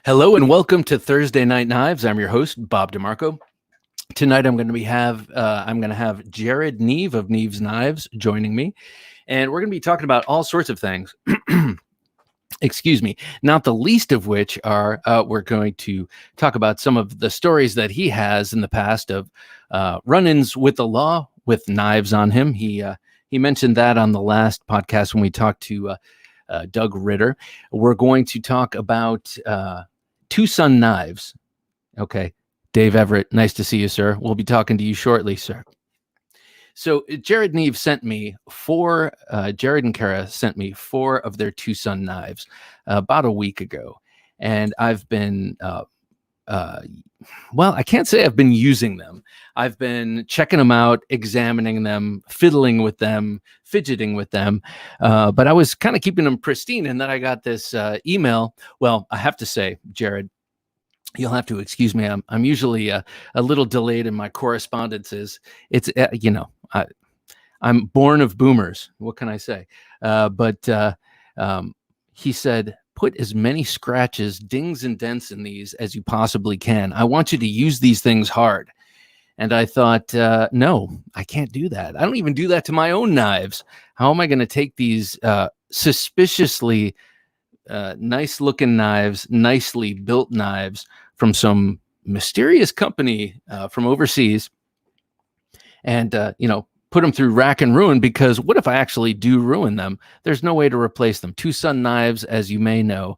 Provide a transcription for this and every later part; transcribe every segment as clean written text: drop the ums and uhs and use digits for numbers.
Hello and welcome to Thursday Night Knives. I'm your host, Bob DeMarco. Tonight I'm going to have Jared Neeve of Neeves Knives joining me, and we're going to be talking about all sorts of things. Excuse me, not the least of which are we're going to talk about some of the stories that he has in the past of run-ins with the law with knives on him. He mentioned that on the last podcast when we talked to Doug Ritter. We're going to talk about TwoSun Knives. Okay. Dave Everett, nice to see you, sir. We'll be talking to you shortly, sir. So Jared Neeve sent me Jared and Kara sent me 4 of their TwoSun Knives about a week ago. And I've been, well, I can't say I've been using them. I've been checking them out, examining them, fiddling with them, fidgeting with them. But I was kind of keeping them pristine. And then I got this email. Well, I have to say, Jared, you'll have to excuse me. I'm usually a little delayed in my correspondences. It's, I'm born of boomers. What can I say? But he said, put as many scratches, dings, and dents in these as you possibly can. I want you to use these things hard. And I thought, no, I can't do that. I don't even do that to my own knives. How am I going to take these suspiciously nice looking knives, nicely built knives from some mysterious company from overseas and, put them through rack and ruin? Because what if I actually do ruin them? There's no way to replace them. TwoSun Knives, as you may know,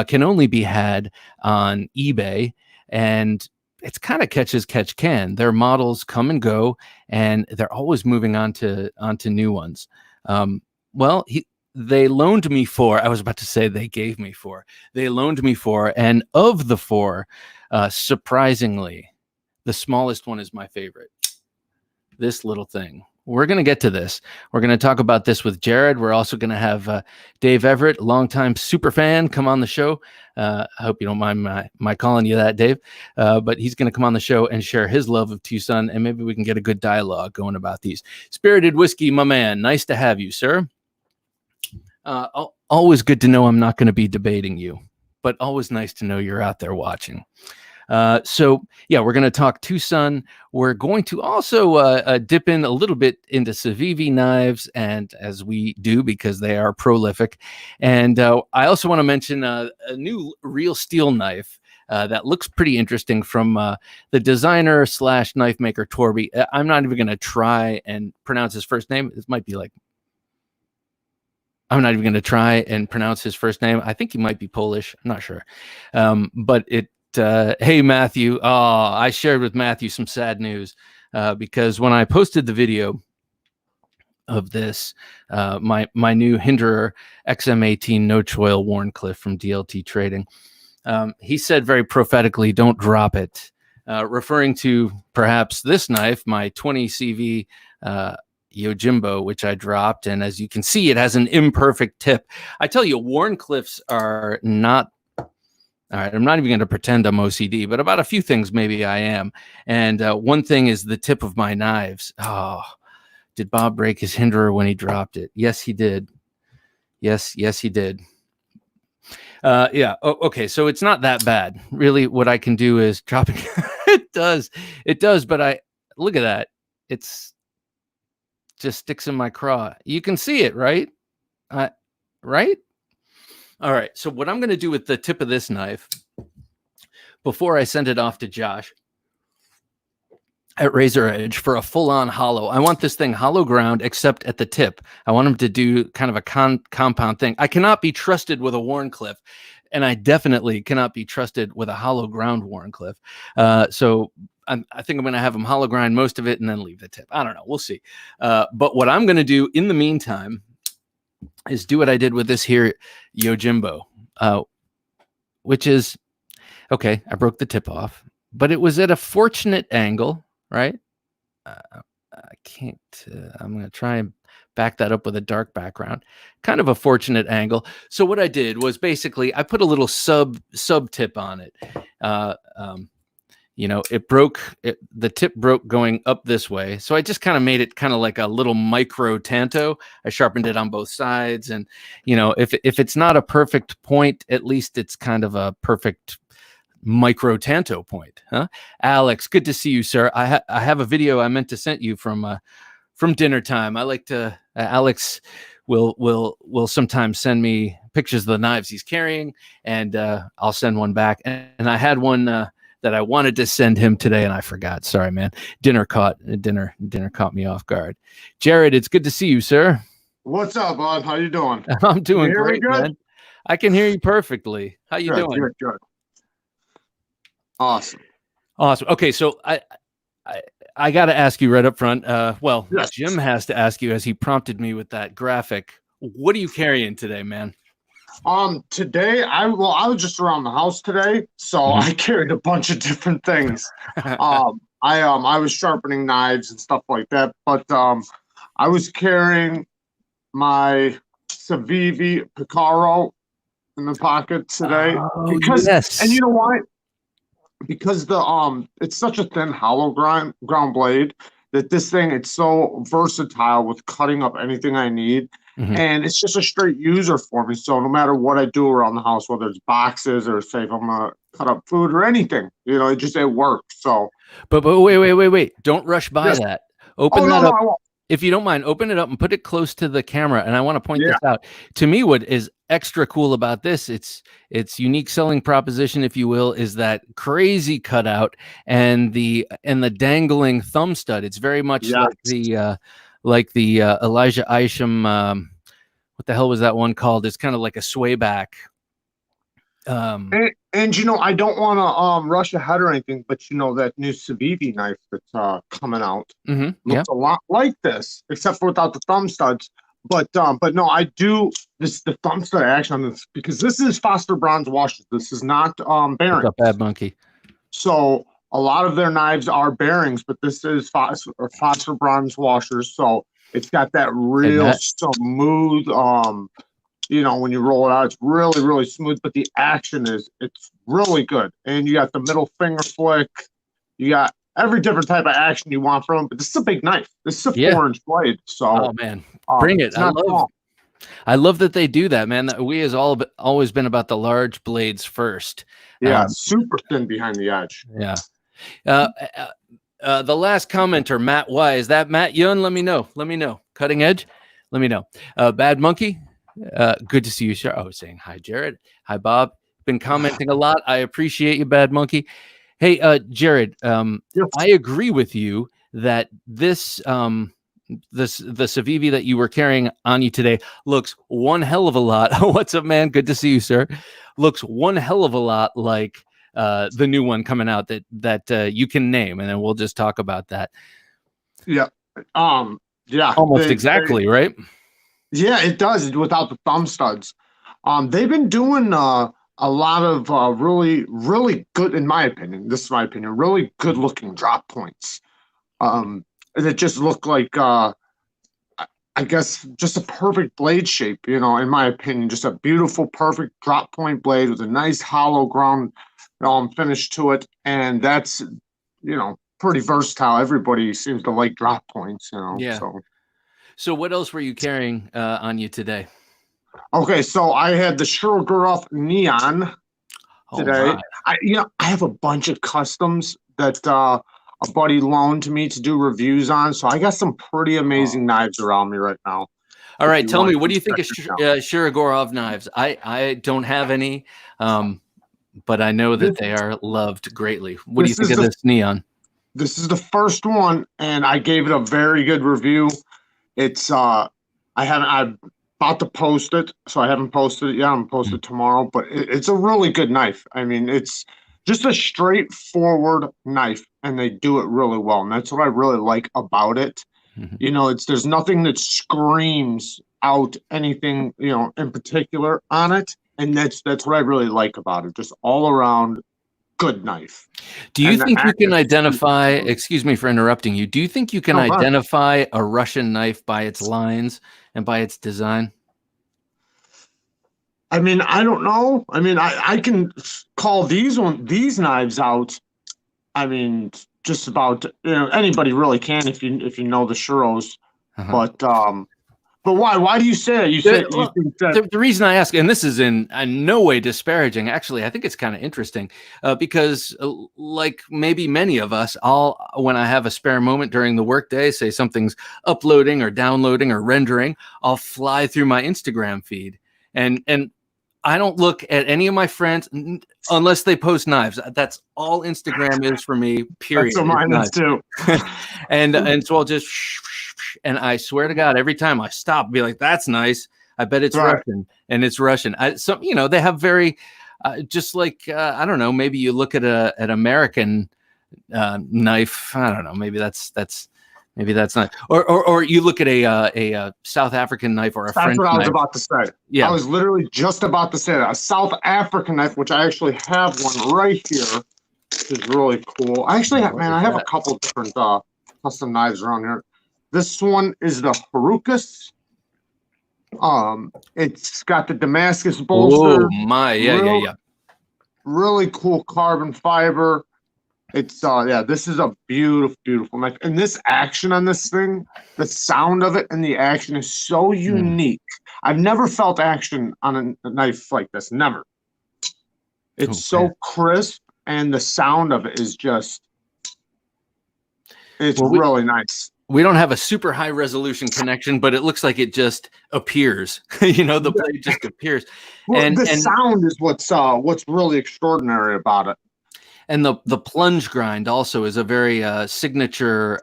can only be had on eBay, and it's kind of catch as catch can. Their models come and go, and they're always moving on to new ones. They loaned me 4. I was about to say they gave me 4. They loaned me 4, and of the 4, surprisingly, the smallest one is my favorite. This little thing. We're going to get to this. We're going to talk about this with Jared. We're also going to have Dave Everett, longtime super fan, come on the show. I hope you don't mind my calling you that, Dave. But he's going to come on the show and share his love of TwoSun, and maybe we can get a good dialogue going about these. Spirited Whiskey, my man. Nice to have you, sir. Always good to know I'm not going to be debating you, but always nice to know you're out there watching. So yeah, we're going to talk TwoSun. We're going to also dip in a little bit into Civivi knives, and as we do because they are prolific. And I also want to mention a new real steel knife that looks pretty interesting from the designer / knife maker Torby. I'm not even going to try and pronounce his first name. It might be like, I'm not even going to try and pronounce his first name. I think he might be Polish. I'm not sure. But hey, Matthew. Oh, I shared with Matthew some sad news because when I posted the video of this, my new Hinderer XM18 no choil Warncliffe from DLT Trading, he said very prophetically, "Don't drop it," referring to perhaps this knife, my 20 CV Yojimbo, which I dropped. And as you can see, it has an imperfect tip. I tell you, Warncliffes are not, all right, I'm not even going to pretend I'm OCD, but about a few things maybe I am. And one thing is the tip of my knives. Oh, did Bob break his Hinderer when he dropped it? Yes, he did. Yes, he did. Yeah. Okay. So it's not that bad. Really, what I can do is drop it. It does. But look at that. It's just sticks in my craw. You can see it, right? Right? All right. So what I'm going to do with the tip of this knife, before I send it off to Josh at Razor Edge for a full-on hollow, I want this thing hollow ground except at the tip. I want him to do kind of a compound thing. I cannot be trusted with a Warncliffe, and I definitely cannot be trusted with a hollow ground Warncliffe. So I think I'm going to have him hollow grind most of it and then leave the tip. I don't know. We'll see. But what I'm going to do in the meantime is do what I did with this here Yojimbo, which is, okay, I broke the tip off, but it was at a fortunate angle, right? I can't, I'm going to try and back that up with a dark background, kind of a fortunate angle. So what I did was basically I put a little sub tip on it. It broke, the tip broke going up this way. So I just kind of made it kind of like a little micro tanto. I sharpened it on both sides. And, if it's not a perfect point, at least it's kind of a perfect micro tanto point, huh? Alex, good to see you, sir. I have a video I meant to send you from dinner time. I like to Alex will sometimes send me pictures of the knives he's carrying, and I'll send one back. And I had one that I wanted to send him today, and I forgot. Sorry, man. Dinner caught me off guard. Jared, it's good to see you, sir. What's up, bud? How you doing? I'm doing great, man. I can hear you perfectly. How you doing? Good. Awesome. Okay, so I got to ask you right up front. Yes. Jim has to ask you, as he prompted me with that graphic. What are you carrying today, man? Today I was just around the house today, so I carried a bunch of different things. I was sharpening knives and stuff like that, but I was carrying my Civivi Piccaro in the pocket today because, and you know why? Because it's such a thin hollow ground blade that this thing, it's so versatile with cutting up anything I need. And it's just a straight user for me. So no matter what I do around the house, whether it's boxes or say if I'm gonna cut up food or anything, you know, it works. So but wait. Don't rush by that. Open that up. If you don't mind, open it up and put it close to the camera. And I want to point this out. To me, what is extra cool about this, its unique selling proposition, if you will, is that crazy cutout and the dangling thumb stud. It's very much like the Elijah Isham. What the hell was that one called? It's kind of like a sway back. And you know, I don't want to rush ahead or anything, but you know, that new Civivi knife that's coming out looks a lot like this, except for without the thumb studs. But no, I do the thumb stud action on this because this is phosphor bronze washers. This is not bearing. Bad monkey. So a lot of their knives are bearings, but this is phosphor bronze washers. So it's got that real smooth you know, when you roll it out, it's really, really smooth, but the action it's really good. And you got the middle finger flick. You got every different type of action you want from it, but this is a big knife. This is a 4-inch blade. So, oh man, bring it. I love that they do that, man. We has always been about the large blades first. Yeah, super thin behind the edge. Yeah. The last commenter, Matt Y. Is that Matt Yun? Let me know. Cutting edge? Let me know. Bad Monkey? Good to see you, sir. I was saying hi, Jared. Hi, Bob. Been commenting a lot. I appreciate you, Bad Monkey. Hey, Jared. I agree with you that the Civivi that you were carrying on you today looks one hell of a lot. What's up, man? Good to see you, sir. Looks one hell of a lot like the new one coming out that you can name, and then we'll just talk about that. Yeah. Almost exactly, right? Yeah, it does without the thumb studs. They've been doing a lot of really, really good, in my opinion. This is my opinion. Really good looking drop points. That just look like, I guess, just a perfect blade shape. You know, in my opinion, just a beautiful, perfect drop point blade with a nice hollow ground finish to it, and that's, you know, pretty versatile. Everybody seems to like drop points. You know. Yeah. So what else were you carrying on you today? Okay, so I had the Shurgurov Neon today. I have a bunch of customs that a buddy loaned to me to do reviews on. So I got some pretty amazing knives around me right now. All right, tell me, what do you think of Shurgurov knives? I don't have any, but I know that they are loved greatly. What do you think of this Neon? This is the first one, and I gave it a very good review. It's I'm about to post it, so I haven't posted it yet. I'm posted tomorrow, but it's a really good knife. I mean, it's just a straightforward knife, and they do it really well, and that's what I really like about it. You know, there's nothing that screams out anything, you know, in particular on it, and that's what I really like about it. Just all around good knife. Do you think you can identify, excuse me for interrupting you, do you think you can identify a Russian knife by its lines and by its design? I mean, I don't know. I mean, I can call these knives out. I mean, just about, you know, anybody really can if you know the Shuros. But But why? Why do you say that? You say you think that the reason I ask, and this is in no way disparaging. Actually, I think it's kind of interesting because, like maybe many of us, when I have a spare moment during the workday, say something's uploading or downloading or rendering, I'll fly through my Instagram feed, and I don't look at any of my friends unless they post knives. That's all Instagram is for me. Period. That's what mine is too. and so I'll just. And I swear to God, every time I stop, be like, "That's nice. I bet it's Russian," and it's Russian. They have very, just like I don't know. Maybe you look at an American knife. I don't know. Maybe that's not. Or you look at a South African knife or a French knife. That's what I was about to say. Yeah, I was literally just about to say that a South African knife, which I actually have one right here, which is really cool. I actually have, I have a couple different custom knives around here. This one is the Harukas. It's got the Damascus bolster. Oh my, yeah. Really cool carbon fiber. It's this is a beautiful knife. And this action on this thing, the sound of it and the action is so unique. I've never felt action on a knife like this. Never. It's so crisp, and the sound of it is just really nice. We don't have a super high resolution connection, but it looks like it just appears. The blade just appears. Well, and the sound is what's really extraordinary about it. And the plunge grind also is a very signature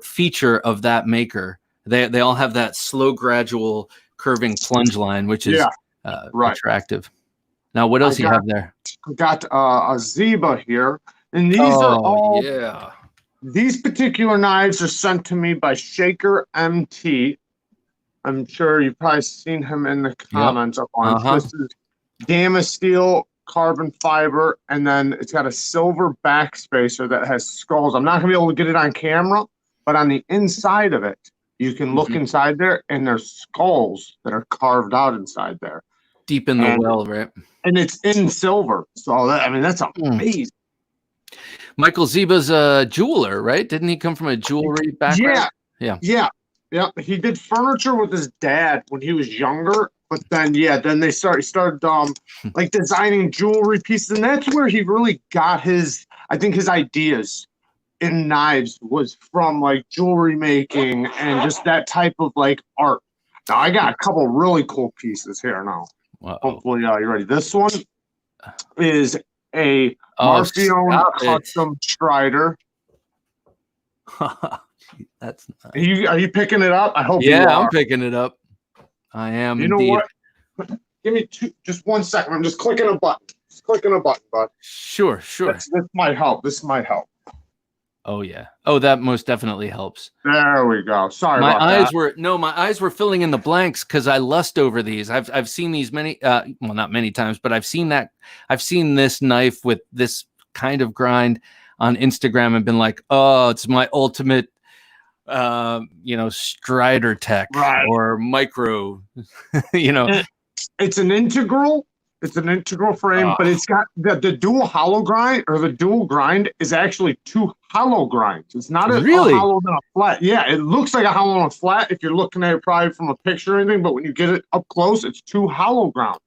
feature of that maker. They all have that slow, gradual curving plunge line, which is attractive. Now, what else do you have there? I got a Ziba here, and these are all. Yeah. These particular knives are sent to me by Shaker MT. I'm sure you've probably seen him in the comments up on this is Damascus steel, carbon fiber, and then it's got a silver backspacer that has skulls. I'm not going to be able to get it on camera, but on the inside of it, you can look inside there, and there's skulls that are carved out inside there. Deep in the well, right? And it's in silver. So, that's amazing. Michael Ziba's a jeweler, right? Didn't he come from a jewelry background? Yeah. He did furniture with his dad when he was younger, but then they started like designing jewelry pieces, and that's where he really got his ideas in knives was from like jewelry making and just that type of like art. Now I got a couple really cool pieces here now. Wow. Hopefully you're ready. This one is a Marfione custom Strider. That's nice. Are you picking it up? I hope you are. Yeah, I'm picking it up. I am. You know what? Give me just 1 second. I'm just clicking a button. Bud. Sure. This might help. Oh yeah. Oh, that most definitely helps. There we go. Sorry my about eyes that. my eyes were filling in the blanks because I lust over these. I've seen these many not many times, but I've seen this knife with this kind of grind on Instagram and been like, oh, it's my ultimate Strider tech or micro. It's an integral. It's an integral frame, but it's got the dual hollow grind, or the dual grind is actually two hollow grinds. It's not a hollow than a flat. Yeah, it looks like a hollow and a flat if you're looking at it probably from a picture or anything, but when you get it up close, it's two hollow grounds.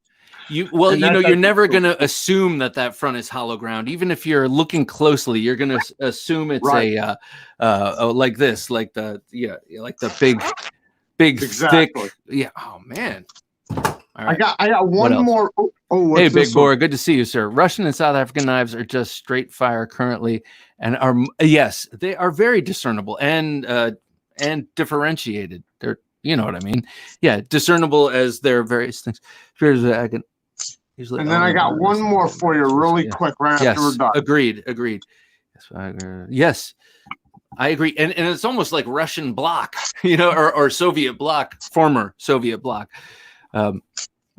You're never going to assume that front is hollow ground. Even if you're looking closely, you're going to assume it's like this, like the big thick. Yeah. Oh man. All right. I got one more. Hey, Big Boar, good to see you, sir. Russian and South African knives are just straight fire currently, and they are very discernible and differentiated. They're, you know what I mean? Yeah, discernible as their various things. Here's I can. And then I got one more for you, really quick, right after we're done. Agreed. Yes, I agree, and it's almost like Russian bloc, or Soviet bloc, former Soviet bloc.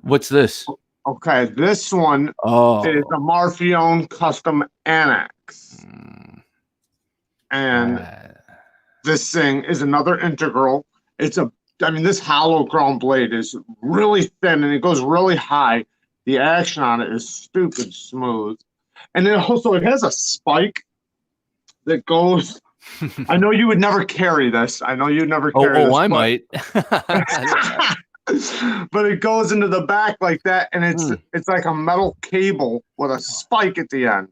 What's this? Okay, this one is a Marfione custom annex. And this thing is another integral. This hollow ground blade is really thin and it goes really high. The action on it is stupid smooth. And then also it has a spike that goes I know you would never carry this. I know you'd never carry this. I might. But it goes into the back like that, and it's like a metal cable with a spike at the end.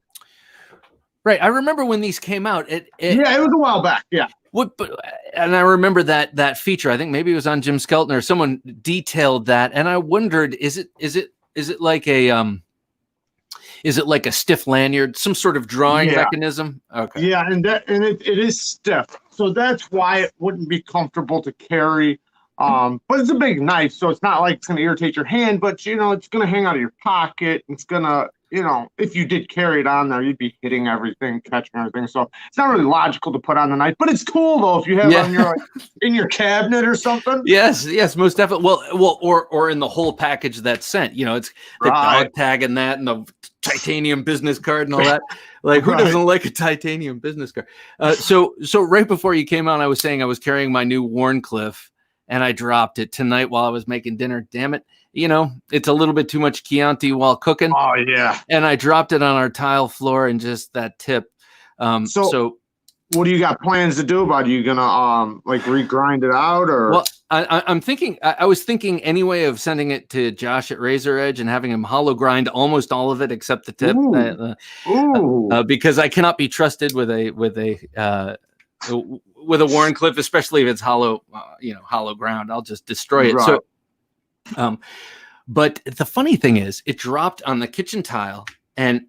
Right. I remember when these came out. Yeah, it was a while back. Yeah. And I remember that feature. I think maybe it was on Jim Skelton or someone detailed that, and I wondered, is it like a stiff lanyard, some sort of drawing mechanism? Okay. Yeah, and it is stiff, so that's why it wouldn't be comfortable to carry. But it's a big knife, so it's not like it's going to irritate your hand, but it's going to hang out of your pocket. It's going to, if you did carry it on there, you'd be hitting everything, catching everything. So it's not really logical to put on the knife, but it's cool though if you have it on your in your cabinet or something. Yes, most definitely. Well, or in the whole package that's sent. It's the dog tag and that, and the titanium business card and all that. Like, who doesn't like a titanium business card? So right before you came on, I was saying I was carrying my new Wharncliffe. And I dropped it tonight while I was making dinner. Damn it. It's a little bit too much Chianti while cooking. Oh, yeah. And I dropped it on our tile floor and just that tip. So what do you got plans to do about it? Are you going to regrind it out? Or? Well, I'm thinking, I was thinking anyway of sending it to Josh at Razor Edge and having him hollow grind almost all of it except the tip. Because I cannot be trusted with a Wharncliffe, especially if it's hollow ground. I'll just destroy it. Right. So, but the funny thing is, it dropped on the kitchen tile, and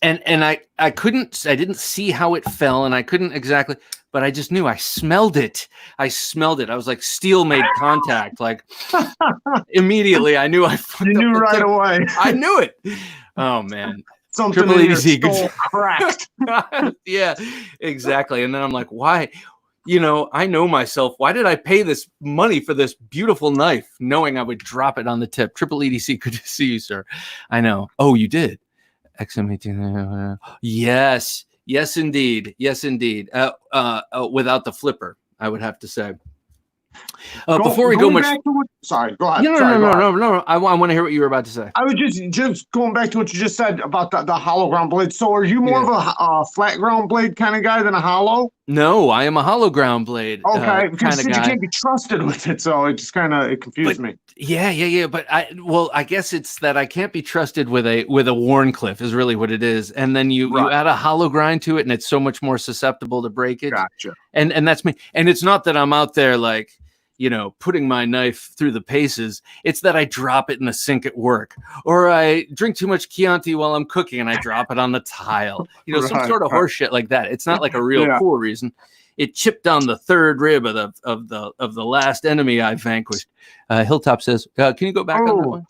I didn't see how it fell, and I couldn't exactly, but I just knew. I smelled it. I was like, steel made contact. Like immediately, I knew. You knew right away. I knew it. Oh man. Something in your skull cracked. Yeah, exactly. And then I'm like, why? I know myself. Why did I pay this money for this beautiful knife, knowing I would drop it on the tip? Triple EDC, good to see you, sir. I know. Oh, you did. XM18. Yes, indeed. Without the flipper, I would have to say. Before we go much, sorry, go ahead. No. I want to hear what you were about to say. I was just going back to what you just said about the hollow ground blade. So, are you more of a flat ground blade kind of guy than a hollow? No, I am a hollow ground blade. Okay, because you can't be trusted with it, so it just it confused me. Yeah. But I guess it's that I can't be trusted with a Wharncliffe is really what it is, and then you add a hollow grind to it, and it's so much more susceptible to breakage. Gotcha. And that's me. And it's not that I'm out there like, putting my knife through the paces. It's that I drop it in the sink at work, or I drink too much Chianti while I'm cooking and I drop it on the tile. Some sort of horse shit like that. It's not like a real cool reason. It chipped on the third rib of the last enemy I vanquished. Hilltop says, "Can you go back on that one?"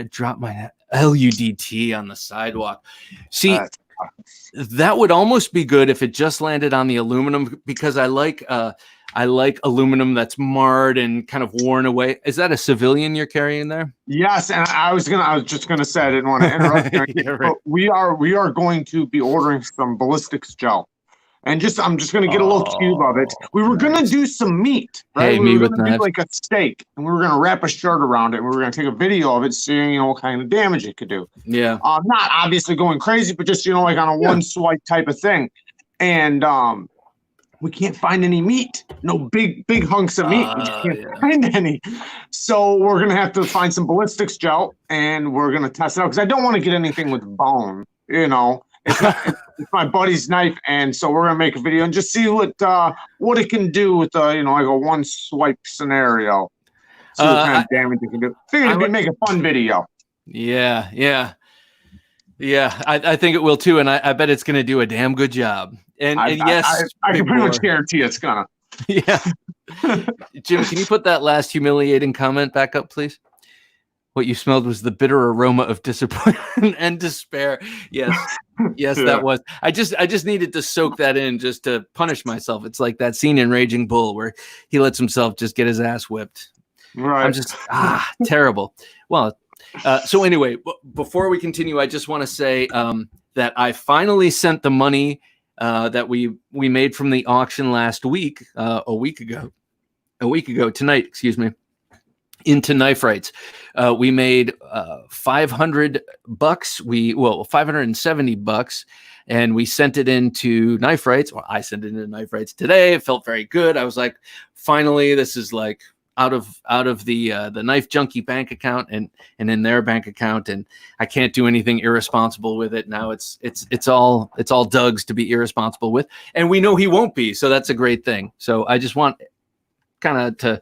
Drop my LUDT on the sidewalk. See, that would almost be good if it just landed on the aluminum, because I like aluminum that's marred and kind of worn away. Is that a civilian you're carrying there? Yes, and I was just gonna say, I didn't want to interrupt you, but we are going to be ordering some ballistics gel. And I'm just gonna get a little cube of it. We were gonna do some meat, right? Hey, we were gonna do like a steak, and we were gonna wrap a shirt around it, and we were gonna take a video of it, seeing what kind of damage it could do. Yeah. Not obviously going crazy, but just like on a one swipe type of thing. And we can't find any meat. No big hunks of meat. We just can't find any. So we're gonna have to find some ballistics gel, and we're gonna test it out, because I don't want to get anything with bone. It's my buddy's knife, and so we're gonna make a video and just see what it can do with like a one swipe scenario. See what kind of damage it can do. Figured it'd make a fun video. Yeah. I think it will too, and I bet it's gonna do a damn good job. And yes, I can pretty much guarantee it's gonna. Yeah. Jim, can you put that last humiliating comment back up, please? What you smelled was the bitter aroma of disappointment and despair. Yes, that was. I just needed to soak that in just to punish myself. It's like that scene in Raging Bull where he lets himself just get his ass whipped. Right. I'm just terrible. Well, so anyway, before we continue, I just want to say that I finally sent the money that we made from the auction last week, a week ago tonight, excuse me. into Knife Rights. We made $500. $570, and we sent it into Knife Rights. Well, I sent it into Knife Rights today. It felt very good. I was like, finally, this is like out of the Knife Junkie bank account and in their bank account, and I can't do anything irresponsible with it now. It's all Doug's to be irresponsible with, and we know he won't be, so that's a great thing. So I just want kind of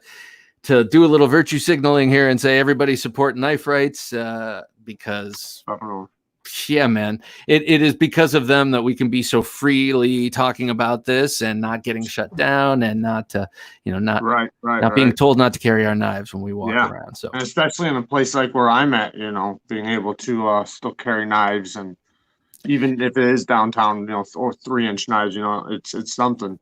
to do a little virtue signaling here and say everybody support Knife Rights, because yeah, man, it is because of them that we can be so freely talking about this and not getting shut down, and not being told not to carry our knives when we walk around. So, and especially in a place like where I'm at, being able to still carry knives, and even if it is downtown, or 3-inch knives, it's something.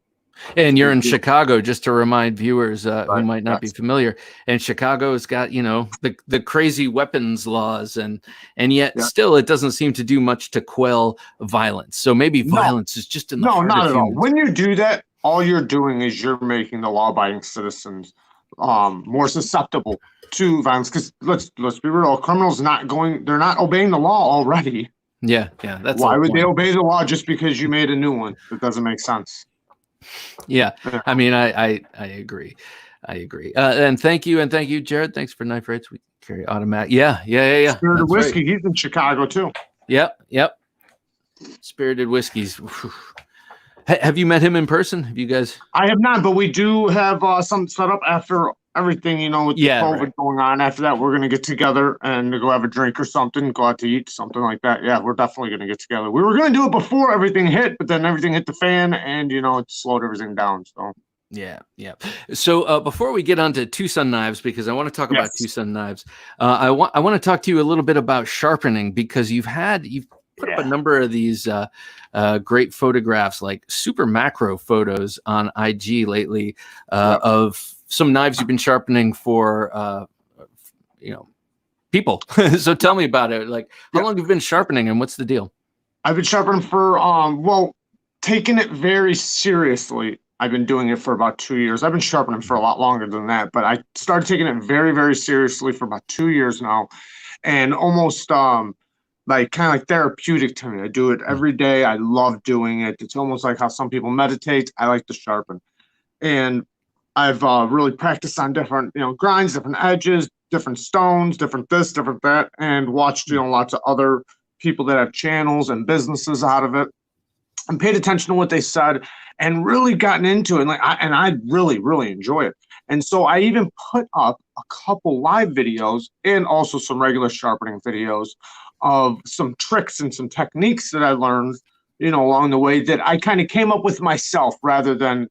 And you're in Chicago, just to remind viewers who might not be familiar. And Chicago's got, the crazy weapons laws, and yet still it doesn't seem to do much to quell violence. So maybe violence is just in the heart not of at all. humans. When you do that, all you're doing is you're making the law-abiding citizens more susceptible to violence. Because let's be real, criminals they're not obeying the law already. Yeah, that's why would they obey the law just because you made a new one? It doesn't make sense. Yeah, I mean, I agree. And thank you, Jared. Thanks for Knife Rights. We carry automatic. Yeah. Spirited Whiskey. Right. He's in Chicago too. Yep. Spirited Whiskeys. Have you met him in person? Have you guys? I have not, but we do have some set up after everything, with the COVID going on. After that, we're going to get together and go have a drink or something, go out to eat, something like that. Yeah, we're definitely going to get together. We were going to do it before everything hit, but then everything hit the fan, and, it slowed everything down. So. Yeah. So before we get on to TwoSun Knives, because I want to talk about TwoSun Knives, I want to talk to you a little bit about sharpening, because you've put up a number of these great photographs, like super macro photos on IG lately of some knives you've been sharpening for, people. So tell me about it. Like, how long have you been sharpening, and what's the deal? I've been sharpening for, taking it very seriously. I've been doing it for about 2 years. I've been sharpening for a lot longer than that, but I started taking it very, very seriously for about 2 years now, and almost kind of therapeutic to me. I do it every day. I love doing it. It's almost like how some people meditate. I like to sharpen, and I've really practiced on different, grinds, different edges, different stones, different this, different that, and watched, lots of other people that have channels and businesses out of it, and paid attention to what they said, and really gotten into it. And I really, really enjoy it. And so I even put up a couple live videos and also some regular sharpening videos of some tricks and some techniques that I learned, along the way, that I kind of came up with myself, rather than,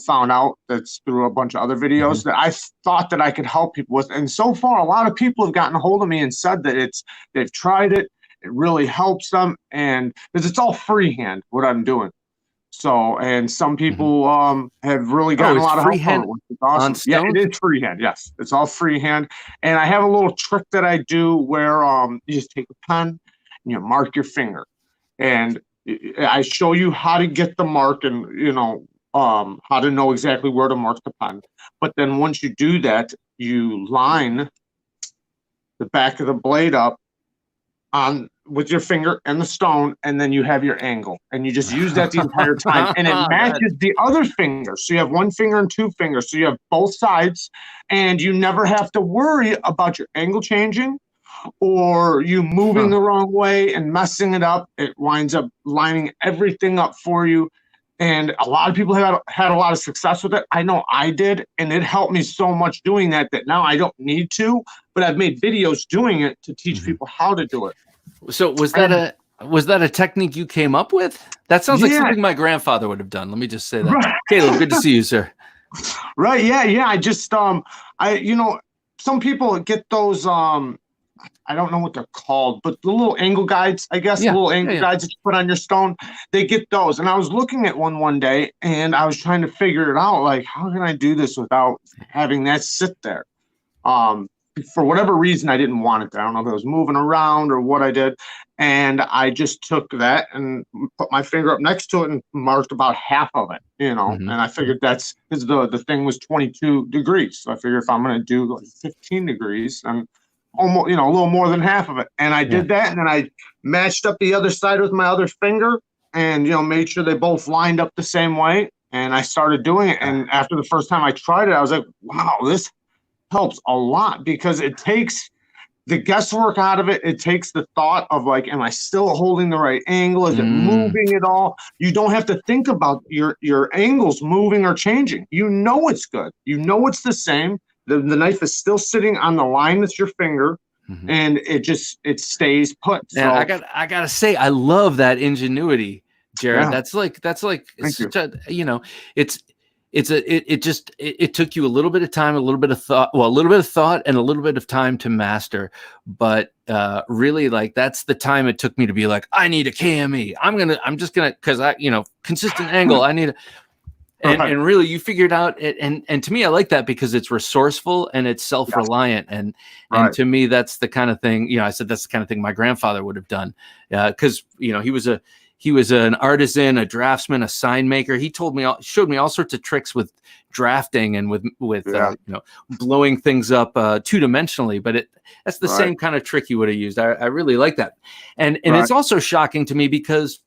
found out that's through a bunch of other videos that I thought that I could help people with. And so far, a lot of people have gotten a hold of me and said that they've tried it. It really helps them. And because it's all freehand, what I'm doing. So, and some people have really gotten a lot of help from it, which is awesome. Yeah, it is freehand. Yes, it's all freehand. And I have a little trick that I do where you just take a pen and you mark your finger, and I show you how to get the mark, and how to know exactly where to mark the pen. But then once you do that, you line the back of the blade up on with your finger and the stone, and then you have your angle, and you just use that the entire time, and it matches the other finger. So you have one finger and two fingers, so you have both sides, and you never have to worry about your angle changing or you moving the wrong way and messing it up. It winds up lining everything up for you. And a lot of people have had a lot of success with it. I know I did, and it helped me so much doing that now I don't need to, but I've made videos doing it to teach people how to do it. So was that a technique you came up with? That sounds like something my grandfather would have done. Let me just say that. Right. Caleb, good to see you, sir. Right. Yeah. I just, some people get those, I don't know what they're called, but the little angle guides, I guess, little angle guides that you put on your stone, they get those. And I was looking at one day, and I was trying to figure it out. Like, how can I do this without having that sit there? for whatever reason, I didn't want it. I don't know if it was moving around or what I did. And I just took that and put my finger up next to it and marked about half of it, Mm-hmm. and I figured that's because the thing was 22 degrees. So I figured if I'm going to do like 15 degrees, and almost, a little more than half of it. And I did that. And then I matched up the other side with my other finger and, made sure they both lined up the same way. And I started doing it. And after the first time I tried it, I was like, wow, this helps a lot, because it takes the guesswork out of it. It takes the thought of like, am I still holding the right angle? Is it moving at all? You don't have to think about your angles moving or changing. It's good. It's the same. The knife is still sitting on the line with your finger, and it stays put. Yeah, I gotta say, I love that ingenuity, Jared. Yeah. That's like it took you a little bit of time, a little bit of thought, and a little bit of time to master. But really, like, that's the time it took me to be like, I need a KME. I'm just gonna, because consistent angle. I need a. And really, you figured out it, and to me, I like that because it's resourceful and it's self-reliant, and to me, that's the kind of thing. I said that's the kind of thing my grandfather would have done, because he was an artisan, a draftsman, a sign maker. He showed me all sorts of tricks with drafting and with blowing things up two-dimensionally. But that's the same kind of trick he would have used. I really like that, and it's also shocking to me because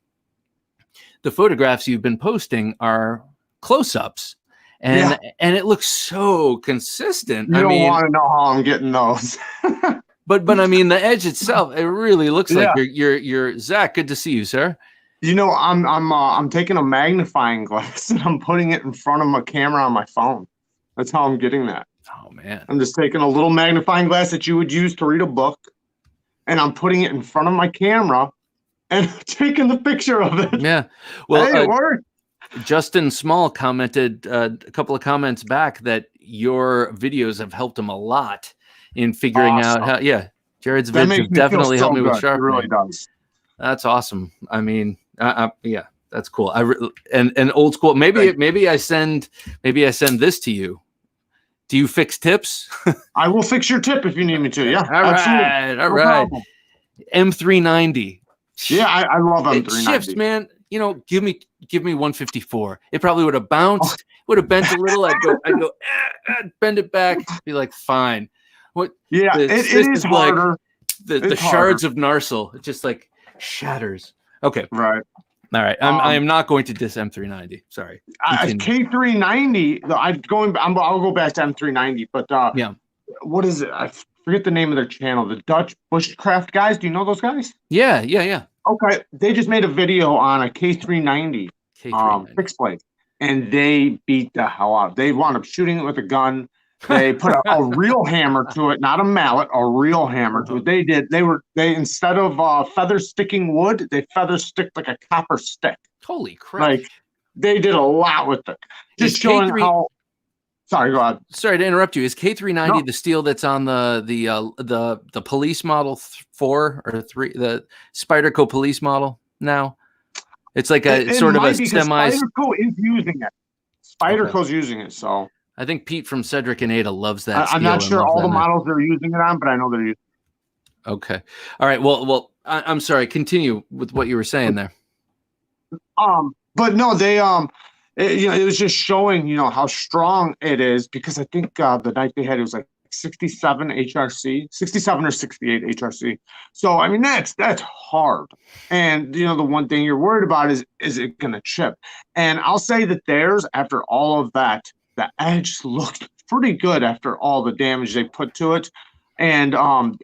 the photographs you've been posting are close-ups, and it looks so consistent. You don't want to know how I'm getting those. but I mean, the edge itself, it really looks like you're Zach. Good to see you, sir. I'm taking a magnifying glass and I'm putting it in front of my camera on my phone. That's how I'm getting that. Oh man! I'm just taking a little magnifying glass that you would use to read a book, and I'm putting it in front of my camera and taking the picture of it. Yeah. Well, hey, it worked. Justin Small commented a couple of comments back that your videos have helped him a lot in figuring out how. Yeah, Jared's vids have definitely helped me with sharpening. It really does. That's awesome. I mean, yeah, that's cool. And old school. Maybe I send this to you. Do you fix tips? I will fix your tip if you need me to. Yeah. All right. All right. M390. Yeah, I love M390. It shifts, man. Give me 154. It probably would have bounced, would have bent a little. I'd go, bend it back, be like, fine. What? Yeah, it is harder. Like the shards of Narsil. It just like shatters. Okay. Right. All right. I am not going to diss M390. Sorry. K390. I'll go back to M390, but what is it? I forget the name of their channel. The Dutch Bushcraft guys. Do you know those guys? Yeah. Okay, they just made a video on a K390 fixed blade, and they beat the hell out. They wound up shooting it with a gun. They put a real hammer to it, not a mallet, a real hammer to it. They instead of feather sticking wood, they feather sticked like a copper stick. Holy crap! Like they did a lot with it. Just showing how. Sorry, go ahead. Sorry to interrupt you. Is K390 the steel that's on the police model 4 or 3, the Spyderco police model now? It's like a sort of a semi. Spyderco is using it. Spyderco's using it, so. I think Pete from Cedric and Ada loves that. I'm not sure all the models they're using it on, but I know they're using it. Okay. All right. Well, I'm sorry. Continue with what you were saying there. But no, they it was just showing, how strong it is, because I think the night they had, it was like 67 HRC, 67 or 68 HRC. So, I mean, that's hard. And, the one thing you're worried about is it going to chip? And I'll say that theirs, after all of that, the edge looked pretty good after all the damage they put to it. And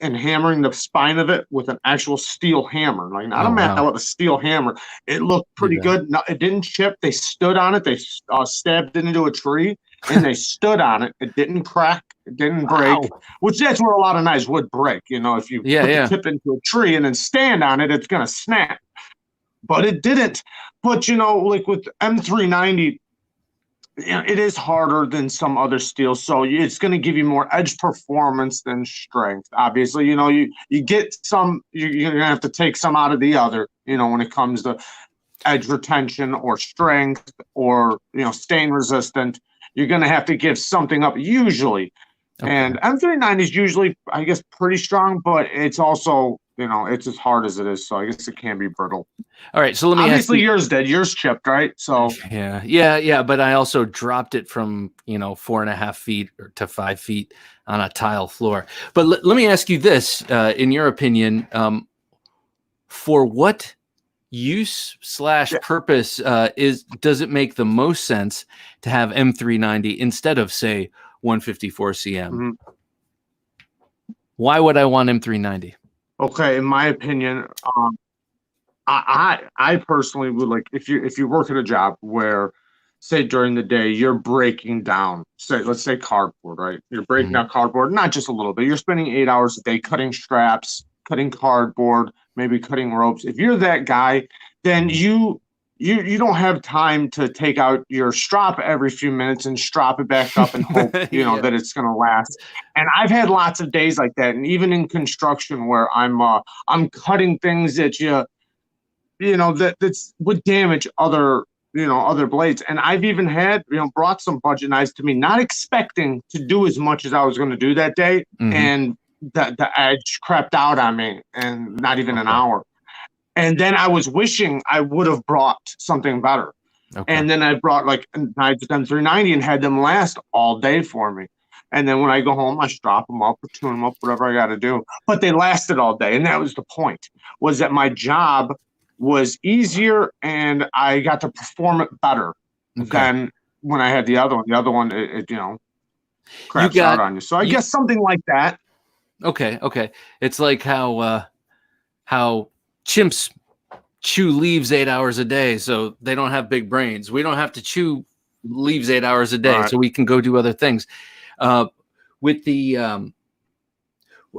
hammering the spine of it with an actual steel hammer, like not a mallet, with a steel hammer. It looked pretty good. No, it didn't chip. They stood on it. They stabbed it into a tree, and they stood on it. It didn't crack. It didn't break. Which that's where a lot of knives would break. If you put the tip into a tree and then stand on it, it's gonna snap. But it didn't. But like with M390. It is harder than some other steels, so it's going to give you more edge performance than strength. Obviously, you get some. You're going to have to take some out of the other. When it comes to edge retention or strength or stain resistant, you're going to have to give something up usually. Okay. And M390 is usually, I guess, pretty strong, but it's also, it's as hard as it is. So I guess it can be brittle. All right. So let me Obviously, ask you. yours did. Yours chipped, right? So Yeah. But I also dropped it from 4.5 feet to 5 feet on a tile floor. But let me ask you this: in your opinion, for what use / purpose does it make the most sense to have M390 instead of, say, 154 cm? Mm-hmm. Why would I want M390? Okay, in my opinion, I personally would like if you work at a job where, say, during the day you're breaking down, let's say cardboard, right? You're breaking down cardboard, not just a little bit. You're spending 8 hours a day cutting straps, cutting cardboard, maybe cutting ropes. If you're that guy, then you don't have time to take out your strop every few minutes and strop it back up and hope that it's going to last. And I've had lots of days like that, and even in construction where I'm cutting things that that's would damage other blades. And I've even had brought some budget knives to me, not expecting to do as much as I was going to do that day, and the edge crept out on me, and not even an hour. And then I was wishing I would have brought something better. Okay. And then I brought like knives with M390 and had them last all day for me. And then when I go home, I strop them up or tune them up, whatever I got to do. But they lasted all day, and that was the point. Was that my job was easier, and I got to perform it better than when I had the other one. The other one, it craps out on you. So I guess something like that. Okay. It's like how chimps chew leaves 8 hours a day, so they don't have big brains. We don't have to chew leaves 8 hours a day, so we can go do other things. With the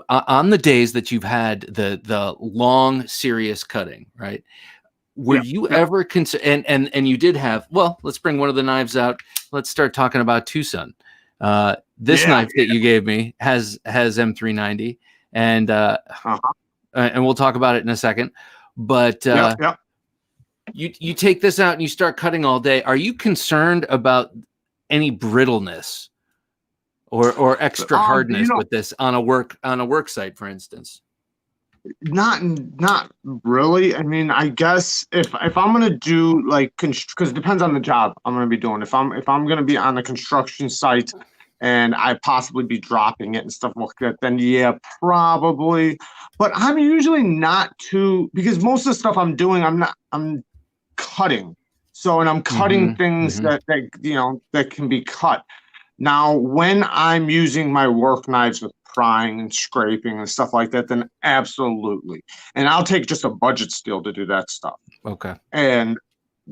on the days that you've had the long, serious cutting, right? Were you ever and you did have? Well, let's bring one of the knives out. Let's start talking about TwoSun. This knife that you gave me has M390, and we'll talk about it in a second. But you take this out and you start cutting all day. Are you concerned about any brittleness or extra hardness with this on a work site, for instance? Not really. I mean, I guess if I'm gonna do like, because it depends on the job I'm gonna be doing. If I'm gonna be on the construction site and I possibly be dropping it and stuff like that, then probably. But I'm usually not too, because most of the stuff I'm doing, I'm cutting. So, and I'm cutting things that can be cut. Now, when I'm using my work knives with prying and scraping and stuff like that, then absolutely. And I'll take just a budget steel to do that stuff. Okay. And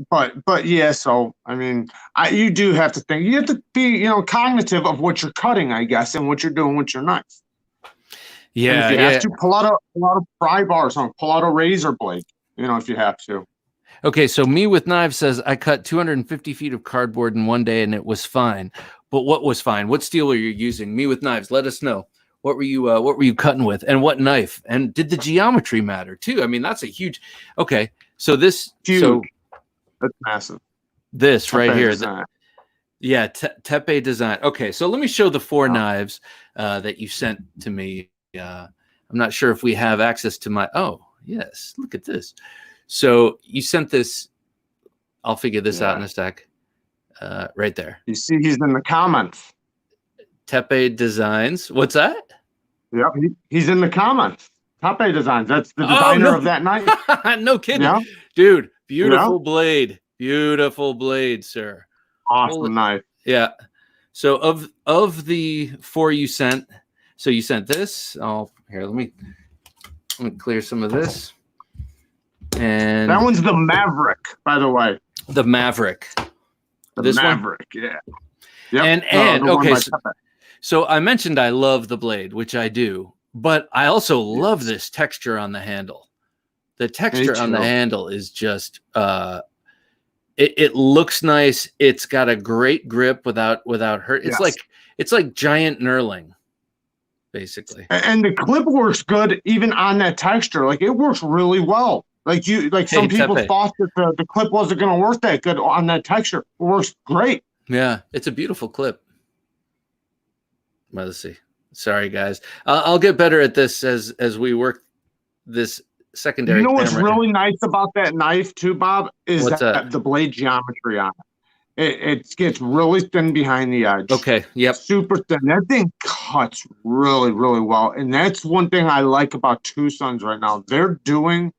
but yeah, so I mean, you do have to think. You have to be cognitive of what you're cutting, I guess, and what you're doing with your knife. Yeah, and if you have to pull out a pry bar or something, pull out a razor blade. If you have to. Okay, so Me with Knives says I cut 250 feet of cardboard in one day and it was fine. But what was fine? What steel were you using? Me with Knives, let us know. What were you cutting with, and what knife? And did the geometry matter too? I mean, that's a huge. Okay, so this huge. That's massive. This Tepe right here. design. Tepe design. Okay, so let me show the four knives that you sent to me. I'm not sure if we have access to my. Oh, yes. Look at this. So you sent this. I'll figure this out in a sec. Right there. You see, he's in the comments. Tepe Designs. What's that? Yep, he's in the comments. Tepe Designs. That's the designer of that knife. No kidding, dude. Beautiful blade. Beautiful blade, sir. Awesome knife. Yeah. So of the four you sent, so you sent this. Oh, here, let me clear some of this. And that one's the Maverick, by the way. The Maverick. This Maverick, yeah. Yep. And okay, so I mentioned I love the blade, which I do, but I also love this texture on the handle. The texture on the handle is just it looks nice. It's got a great grip without hurt. It's like giant knurling, basically. And the clip works good even on that texture. Like, it works really well. Some people thought that the clip wasn't going to work that good on that texture. It works great. Yeah, it's a beautiful clip. Well, let's see. Sorry, guys. I'll get better at this as we work this secondary You know what's camera. really nice about that knife too, Bob, is What's that? the blade geometry on it. It gets really thin behind the edge. Okay. Yep. Super thin. That thing cuts really, really well. And that's one thing I like about TwoSuns right now. They're doing,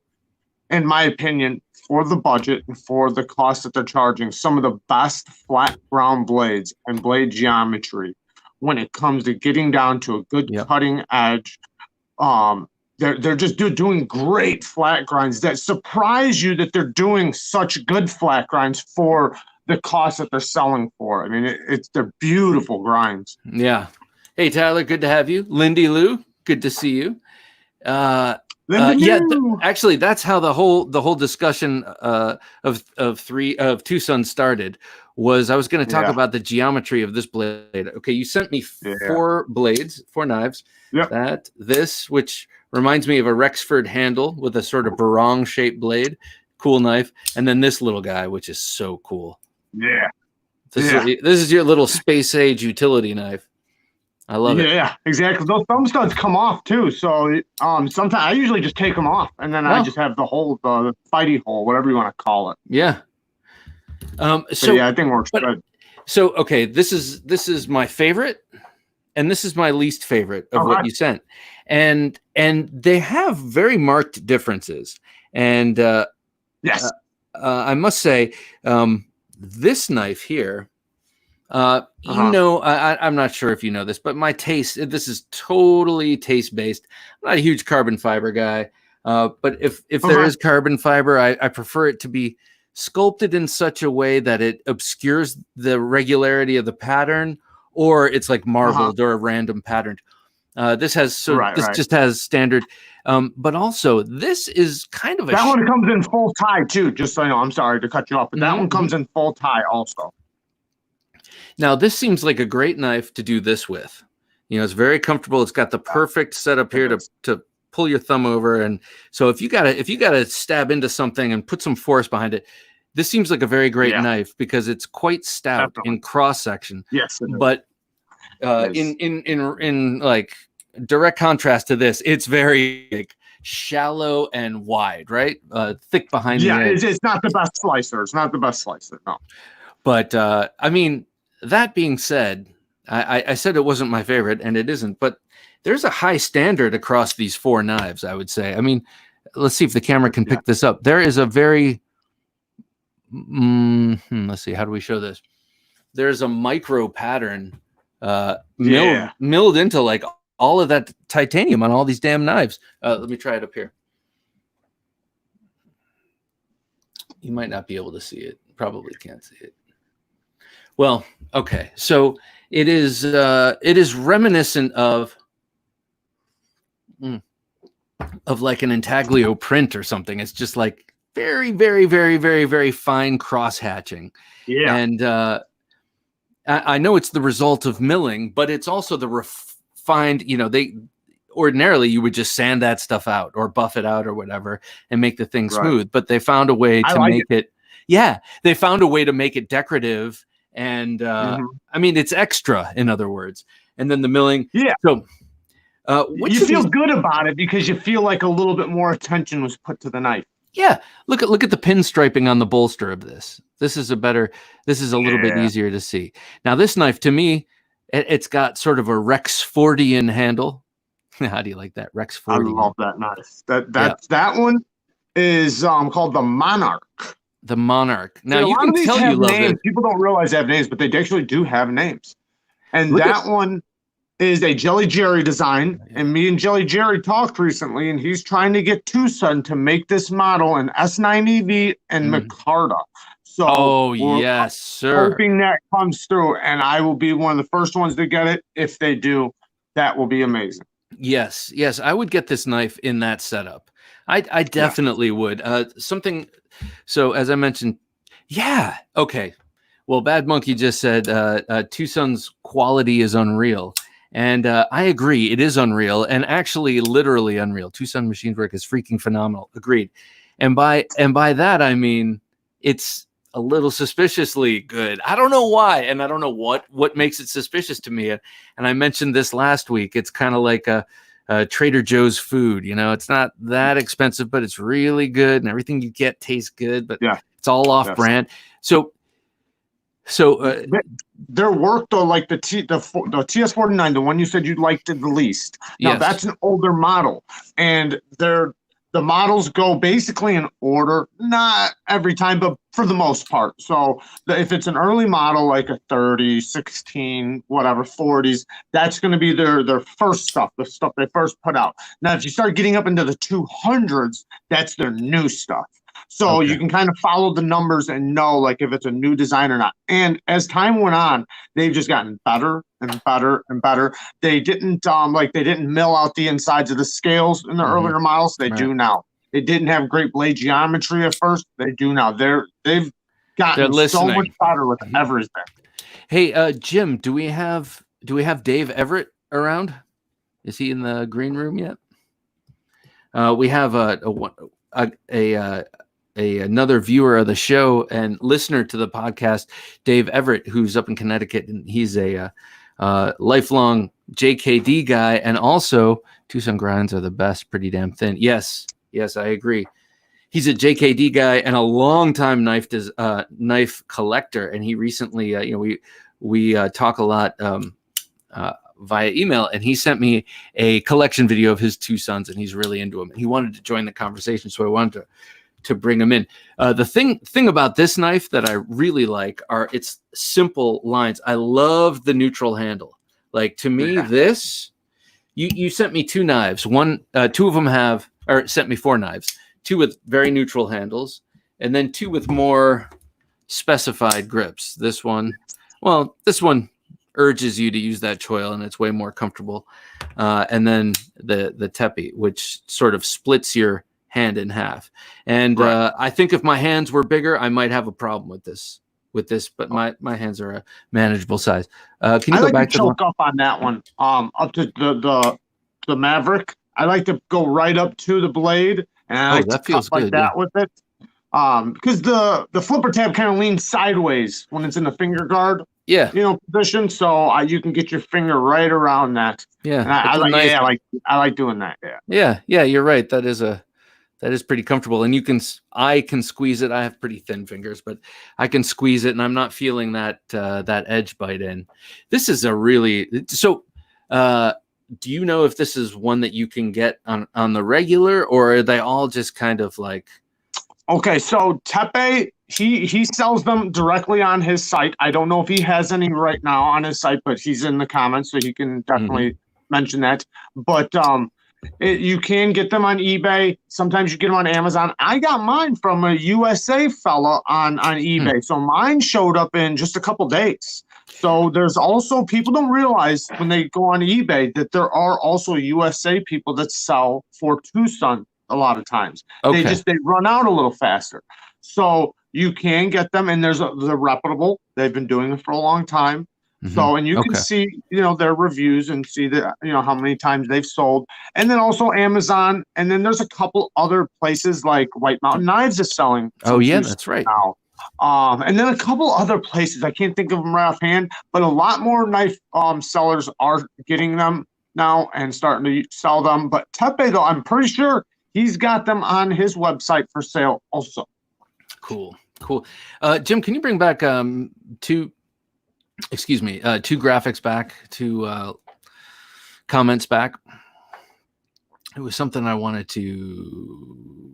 in my opinion, for the budget and for the cost that they're charging, some of the best flat ground blades and blade geometry when it comes to getting down to a good cutting edge. They're just doing great flat grinds that surprise you that they're doing such good flat grinds for the cost that they're selling for. I mean, they're beautiful grinds. Yeah. Hey, Tyler, good to have you. Lindy Lou, good to see you. Actually, that's how the whole discussion of TwoSun started. Was I was going to talk about the geometry of this blade. Okay, you sent me 4 blades, 4 knives. Yep. This, which reminds me of a Rexford handle with a sort of barong shaped blade, cool knife, and then this little guy, which is so cool. Yeah. This is your little space age utility knife. I love it. Yeah, exactly. Those thumb studs come off too. So sometimes I usually just take them off, and then I just have the hole, the fighty hole, whatever you want to call it. Yeah. So yeah, I think it works good. So okay, this is my favorite, and this is my least favorite of what you sent, and they have very marked differences. And yes, I must say, this knife here. You know, I'm not sure if you know this, but my taste, this is totally taste based. I'm not a huge carbon fiber guy. But if there is carbon fiber, I prefer it to be sculpted in such a way that it obscures the regularity of the pattern, or it's like marbled or a random pattern. This has just has standard. But also this is kind of that one comes in full tie too, just so you know. I'm sorry to cut you off, but that one comes in full tie also. Now, this seems like a great knife to do this with. You know, it's very comfortable. It's got the perfect setup here to pull your thumb over. And so if you gotta stab into something and put some force behind it, this seems like a very great knife because it's quite stout in cross section. Yes, but in like direct contrast to this, it's very like shallow and wide, right? Thick behind the edge. It's not the best slicer. It's not the best slicer, no. But I mean, that being said, I said it wasn't my favorite, and it isn't, but there's a high standard across these 4 knives, I would say. I mean, let's see if the camera can pick this up. There is a very, let's see, how do we show this? There's a micro pattern milled into like all of that titanium on all these damn knives. Let me try it up here. You might not be able to see it. Probably can't see it. Well, okay. So it is reminiscent of like an intaglio print or something. It's just like very, very, very, very, very fine cross hatching. Yeah. And I know it's the result of milling, but it's also the refined, you know, ordinarily you would just sand that stuff out or buff it out or whatever and make the thing smooth, but they found a way to make it. Yeah, they found a way to make it decorative. And I mean, it's extra, in other words. And then the milling. Yeah. So you feel good about it because you feel like a little bit more attention was put to the knife. Yeah. Look at the pinstriping on the bolster of this. This is a little bit easier to see. Now, this knife, to me, it's got sort of a Rexfordian handle. How do you like that? Rexfordian. I love that knife. That one is called the Monarch. The Monarch. Now you can tell you love names. it. People don't realize they have names, but they actually do have names. And that one is a Jelly Jerry design. And me and Jelly Jerry talked recently, and he's trying to get TwoSun to make this model in S9EV and Micarta. So yes, sir. Hoping that comes through, and I will be one of the first ones to get it. If they do, that will be amazing. Yes, I would get this knife in that setup. I definitely would. Something. So as I mentioned, okay. Well, Bad Monkey just said TwoSun's quality is unreal, and I agree. It is unreal, and actually, literally unreal. TwoSun machine work is freaking phenomenal. Agreed. And by that I mean it's a little suspiciously good. I don't know why, and I don't know what makes it suspicious to me. And I mentioned this last week. It's kind of like a Trader Joe's food. It's not that expensive, but it's really good, and everything you get tastes good. But it's all off brand. So their work though, like the TS49, the one you said you liked it the least. Now that's an older model, and the models go basically in order, not every time, but for the most part. So if it's an early model, like a 30, 16, whatever, 40s, that's going to be their first stuff, the stuff they first put out. Now, if you start getting up into the 200s, that's their new stuff. So you can kind of follow the numbers and know like if it's a new design or not. And as time went on, they've just gotten better and better and better. They didn't they didn't mill out the insides of the scales in the earlier models. They do now. They didn't have great blade geometry at first. They do now. They've gotten so much better with everything. Hey, Jim, do we have Dave Everett around? Is he in the green room yet? We have another viewer of the show and listener to the podcast, Dave Everett, who's up in Connecticut, and he's a lifelong JKD guy, and also TwoSun grinds are the best, pretty damn thin. Yes, I agree. He's a JKD guy and a longtime knife collector, and he recently, we talk a lot via email, and he sent me a collection video of his TwoSuns, and he's really into them. He wanted to join the conversation, so I wanted to bring him in. The thing about this knife that I really like are its simple lines. I love the neutral handle. Like, to me, this, you sent me 2 knives. Two of them have, or sent me 4 knives, 2 with very neutral handles, and then 2 with more specified grips. This one urges you to use that choil, and it's way more comfortable. And then the tepi, which sort of splits your hand in half. And I think if my hands were bigger, I might have a problem with this, but my hands are a manageable size. Can you go back to choke up on that one? Up to the Maverick. I like to go right up to the blade, and I like to cut like that with it. Because the flipper tab kind of leans sideways when it's in the finger guard. Position, so you can get your finger right around that. And I like doing that. Yeah, you're right. That is pretty comfortable, and I can squeeze it. I have pretty thin fingers, but I can squeeze it, and I'm not feeling that edge bite in. This is a really do you know if this is one that you can get on the regular, or are they all just kind of like? Okay, so Tepe, he sells them directly on his site. I don't know if he has any right now on his site, but he's in the comments, so he can definitely mention that. But you can get them on eBay. Sometimes you get them on Amazon. I got mine from a USA fella on eBay. So mine showed up in just a couple days. So there's also, people don't realize when they go on eBay that there are also USA people that sell for TwoSun a lot of times. They run out a little faster. So you can get them, and they're reputable. They've been doing it for a long time. So, and you can see, their reviews and see that, how many times they've sold. And then also Amazon. And then there's a couple other places like White Mountain Knives is selling. Oh, yeah, that's right. Now. And then a couple other places, I can't think of them right offhand, but a lot more knife sellers are getting them now and starting to sell them. But Tepe, though, I'm pretty sure he's got them on his website for sale also. Cool. Jim, can you bring back two graphics back, 2 comments back? It was something I wanted to.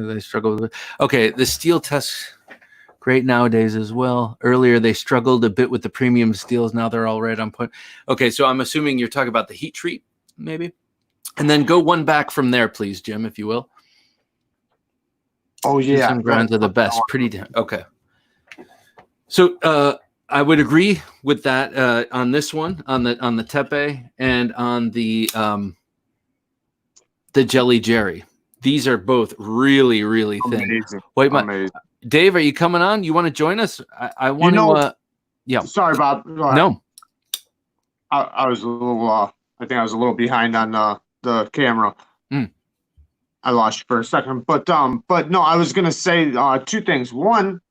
They struggled with. Okay, the steel tests great nowadays as well. Earlier they struggled a bit with the premium steels. Now they're all right on point. Okay, so I'm assuming you're talking about the heat treat, maybe, and then go one back from there, please, Jim, if you will. Oh yeah, some grinds are the best. Pretty damn okay. So I would agree with that on this one, on the Tepe and on the Jelly Jerry. These are both really, really thin. Amazing. Wait, Dave, are you coming on? You want to join us? I want to. Yeah. Sorry, Bob. No. I was a little. I think I was a little behind on the camera. I lost you for a second, but no, I was gonna say two things. One,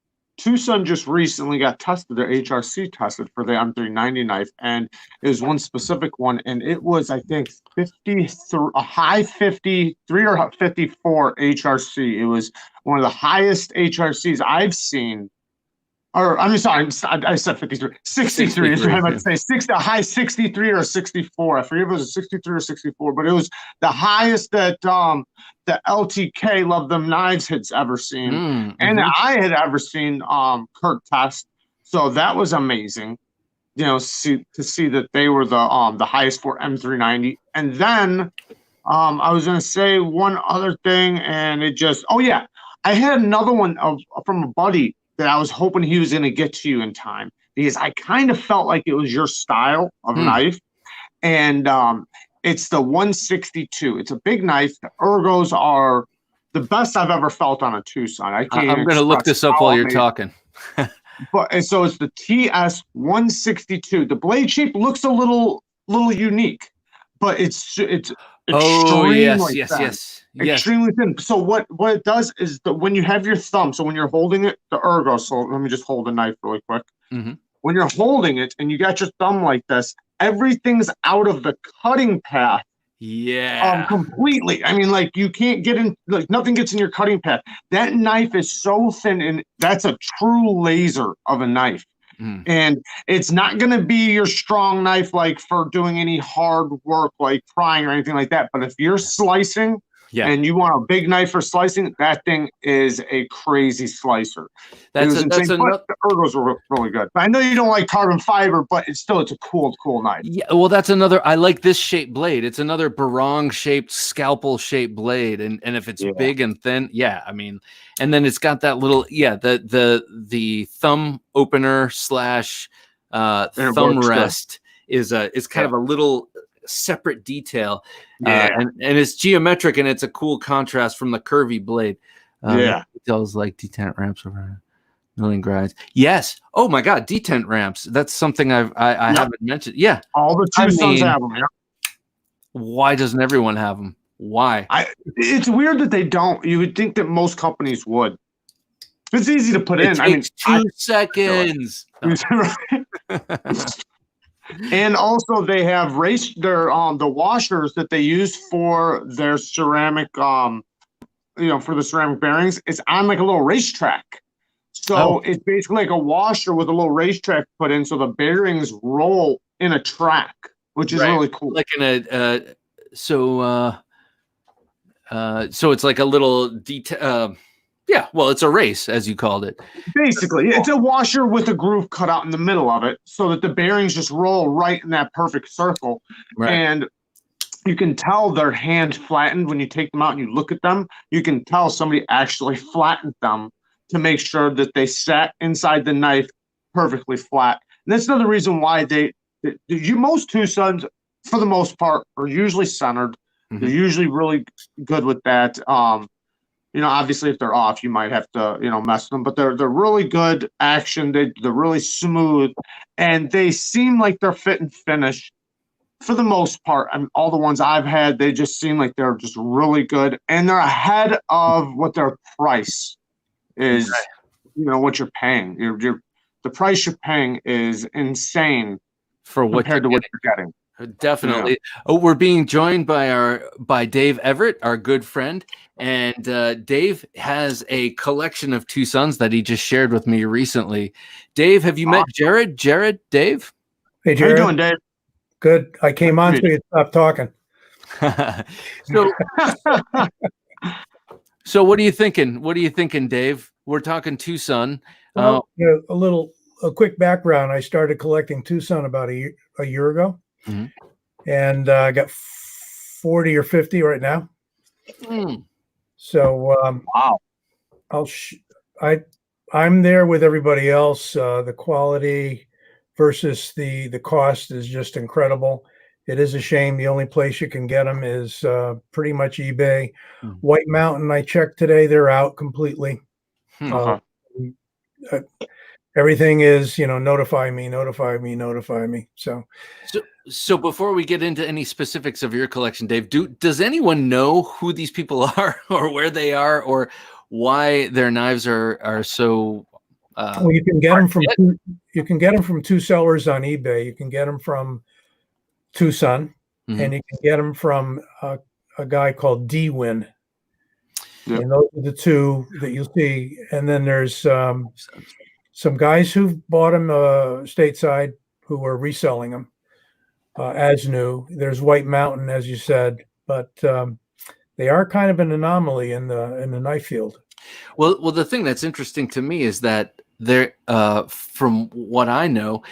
TwoSun just recently got tested, their HRC tested for the M390 knife, and it was one specific one, and it was, I think, 53, a high 53 or 54 HRC. It was one of the highest HRCs I've seen. Or I'm sorry, I said 53. 63 is what I meant to say. A high 63 or 64. I forget if it was a 63 or 64, but it was the highest that the LTK Love Them Knives had ever seen. And I had ever seen Kurt test. So that was amazing. You know, to see that they were the highest for M390. And then I was gonna say one other thing, and it just I had another one from a buddy that I was hoping he was going to get to you in time, because I kind of felt like it was your style of knife. And it's the 162. It's a big knife. The ergos are the best I've ever felt on a TwoSun. I'm going to look this up while you're talking. And so it's the TS 162. The blade shape looks a little unique, but it's extremely thin. Extremely thin. So what it does is that when you have your thumb, so when you're holding it, the ergo, so let me just hold the knife really quick. When you're holding it and you got your thumb like this, everything's out of the cutting path. Completely. I mean, like, you can't get in, like, nothing gets in your cutting path. That knife is so thin, and that's a true laser of a knife. And it's not going to be your strong knife, like, for doing any hard work, like prying or anything like that. But if you're slicing and you want a big knife for slicing, that thing is a crazy slicer. That's the ergos were really good. I know you don't like carbon fiber, but it's a cool knife. Yeah, well, that's another. I like this shaped blade. It's another barong shaped, scalpel shaped blade, and if it's big and thin, I mean, and then it's got that little the thumb opener slash thumb rest is kind of a little separate detail, and it's geometric, and it's a cool contrast from the curvy blade. Details like detent ramps over milling grinds. Yes. Oh my God, detent ramps. That's something I haven't mentioned. Yeah, all the TwoSuns have them. Why doesn't everyone have them? Why? It's weird that they don't. You would think that most companies would. It's easy to put in. I mean, 2 seconds. And also they have the washers that they use for their ceramic for the ceramic bearings. It's on like a little racetrack. So it's basically like a washer with a little racetrack put in, so the bearings roll in a track, which is really cool. Like in a so it's like a little detail. Well, it's a race, as you called it. Basically, it's a washer with a groove cut out in the middle of it, so that the bearings just roll right in that perfect circle. And you can tell they're hand flattened when you take them out and you look at them. You can tell somebody actually flattened them to make sure that they sat inside the knife perfectly flat. And that's another reason why most TwoSuns, for the most part, are usually centered. They're usually really good with that. Obviously, if they're off, you might have to, mess with them. But they're really good action. They're really smooth, and they seem like they're fit and finish for the most part. I mean, all the ones I've had, they just seem like they're just really good, and they're ahead of what their price is. What you're paying. The price you're paying is insane for what compared to what you're getting. Definitely. Yeah. Oh, we're being joined by Dave Everett, our good friend, and Dave has a collection of TwoSuns that he just shared with me recently. Dave, have you met Jared? Dave? Hey, Jared. How you doing, Dave? Good. I came on so you stopped talking. So what are you thinking? What are you thinking, Dave? We're talking TwoSun. Well, a quick background. I started collecting TwoSun about a year ago. And I got 40 or 50 right now. So wow, I'm there with everybody else. The quality versus the cost is just incredible. It is a shame. The only place you can get them is pretty much eBay. White Mountain, I checked today, they're out completely. everything is, notify me, notify me, notify me. So So before we get into any specifics of your collection, Dave, does anyone know who these people are, or where they are, or why their knives are so? well, you can get them from two sellers on eBay. You can get them from TwoSun, and you can get them from a guy called D-Win. Yep. And those are the two that you'll see. And then there's some guys who've bought them stateside who are reselling them as new. There's White Mountain, as you said, but they are kind of an anomaly in the knife field. Well, the thing that's interesting to me is that there, from what I know,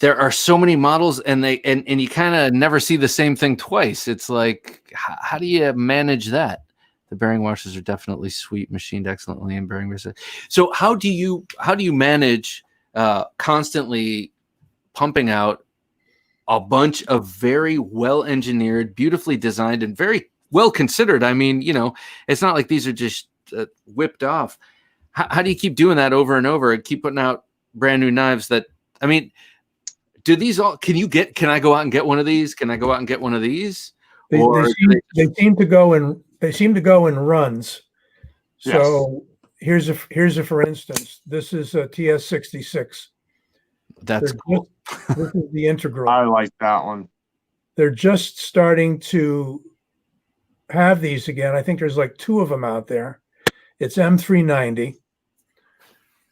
there are so many models, and you kind of never see the same thing twice. It's like, how do you manage that? The bearing washers are definitely sweet, machined excellently, and bearing resist. So how do you manage constantly pumping out a bunch of very well engineered, beautifully designed, and very well considered? I mean, it's not like these are just whipped off. How do you keep doing that over and over and keep putting out brand new knives that, I mean, do these all, can I go out and get one of these? Can I go out and get one of these? They seem to go in runs. So here's a for instance. This is a TS66. That's cool. This is the integral. I like that one. They're just starting to have these again. I think there's like 2 of them out there. It's M390.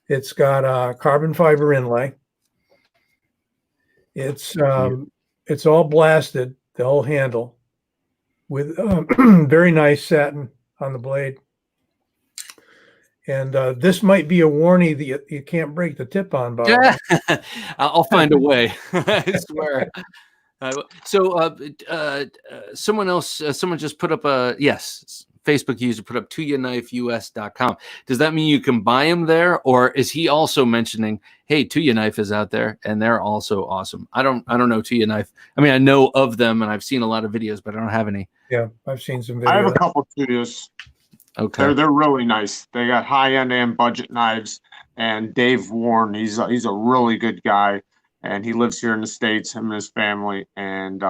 It's got a carbon fiber inlay. It's all blasted, the whole handle, with very nice satin on the blade. And this might be a warning that you can't break the tip on, Bob. Yeah. I'll find a way. I swear. So someone just put up Facebook user put up TwoSunKnifeUS.com. Does that mean you can buy them there, or is he also mentioning, hey, TwoSun Knife is out there and they're also awesome? I don't know TwoSun Knife. I mean, I know of them and I've seen a lot of videos, but I don't have any. Yeah, I've seen some videos. I have a couple studios. Okay, they're really nice. They got high end and budget knives. And Dave Warren, he's a really good guy, and he lives here in the States. Him and his family, and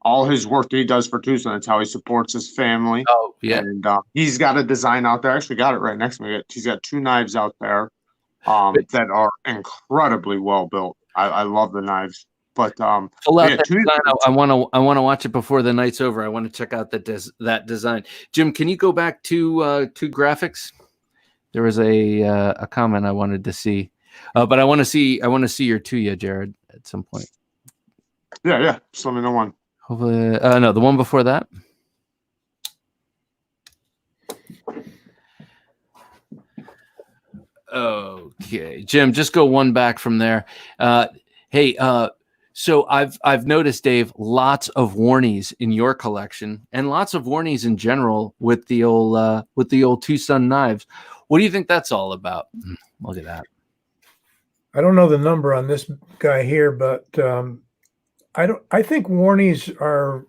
all his work that he does for TwoSun, that's how he supports his family. Oh, yeah. And he's got a design out there. I actually got it right next to me. He's got 2 knives out there that are incredibly well built. I love the knives. But pull out that design. I want to watch it before the night's over. I want to check out that design. Jim, can you go back to graphics? There was a comment I wanted to see, but I want to see your Tuya, Jared, at some point. Yeah. Just let me know one. Hopefully, no, the one before that. Okay, Jim, just go one back from there. Hey, so I've noticed, Dave, lots of warnies in your collection, and lots of warnies in general with the old TwoSun knives. What do you think that's all about? Look at that. I don't know the number on this guy here, but I think warnies are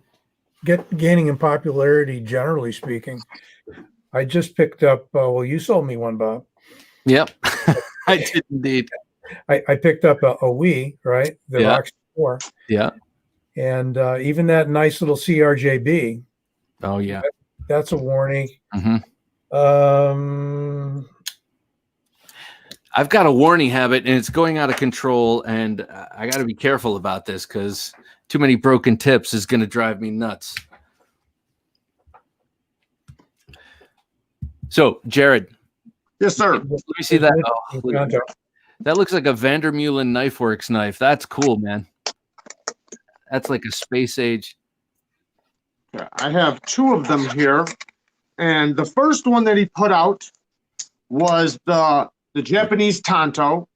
gaining in popularity, generally speaking. I just picked up. Well, you sold me one, Bob. Yep, I did indeed. I picked up a Wii, right? The Rock 4. Yeah. And even that nice little CRJB. Oh yeah. That's a warning. Mm-hmm. I've got a warning habit, and it's going out of control, and I got to be careful about this because too many broken tips is going to drive me nuts. So, Jared. Yes, sir. Let me see that. Oh, look at that. That looks like a Vandermeulen Knifeworks knife. That's cool, man. That's like a space age. Yeah, I have 2 of them here. And the first one that he put out was the Japanese Tanto.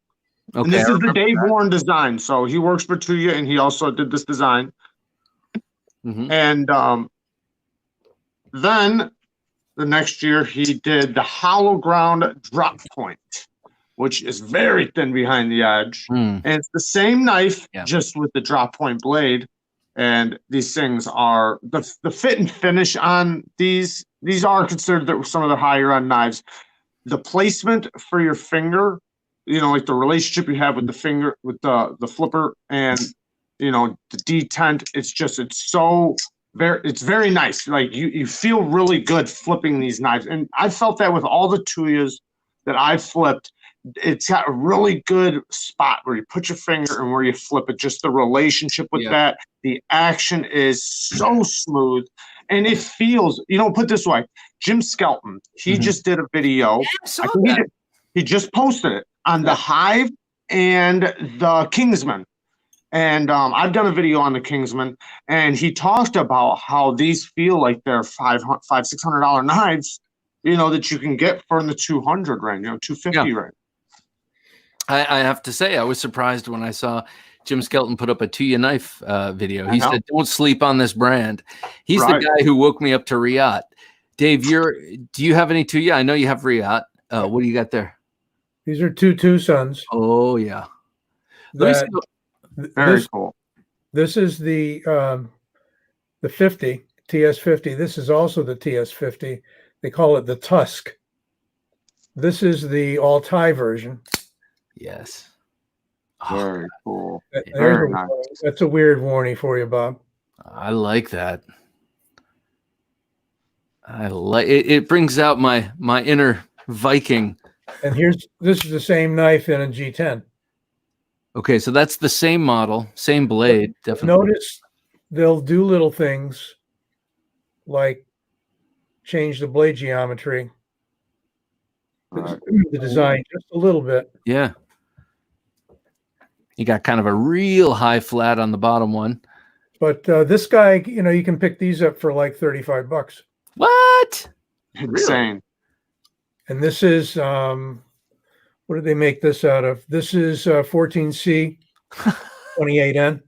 Okay, and this is the Dave Warren design. So he works for Tuya, and he also did this design. Mm-hmm. And then the next year he did the hollow ground drop point, which is very thin behind the edge. And it's the same knife, just with the drop point blade. And these things are the fit and finish on these are considered some of the higher end knives. The placement for your finger you know, like the relationship you have with the finger, with the flipper, and you know, the detent. It's just, it's very nice. Like you feel really good flipping these knives, and I felt that with all the Tuyas that I flipped. It's got a really good spot where you put your finger and where you flip it. Just the relationship with that, the action is so smooth, and it feels. You know, put it this way, Jim Skelton, he just did a video. I think he just posted it on the Hive and the Kingsman. And I've done a video on the Kingsman, and he talked about how these feel like they're $600 knives, you know, that you can get for in the 200 range, you know, 250 range. I have to say, I was surprised when I saw Jim Skelton put up a TwoSun Knife video. He said, "Don't sleep on this brand." He's the guy who woke me up to Riat. Dave, do you have any TwoSun? I know you have Riat. What do you got there? These are two TwoSuns. Oh yeah, very cool. This is the 50 TS50. This is also the TS50. They call it the Tusk. This is the all tie version. Yes. Very cool. Very nice. That's a weird warning for you, Bob. I like that. I like it. It brings out my inner Viking. And this is the same knife in a G10. Okay, so that's the same model, same blade. Definitely. Notice they'll do little things like change the blade geometry, the design just a little bit. Yeah. You got kind of a real high flat on the bottom one. But this guy, you know, you can pick these up for like $35. What? Insane. Really? And this is, what did they make this out of? This is 14C 28N.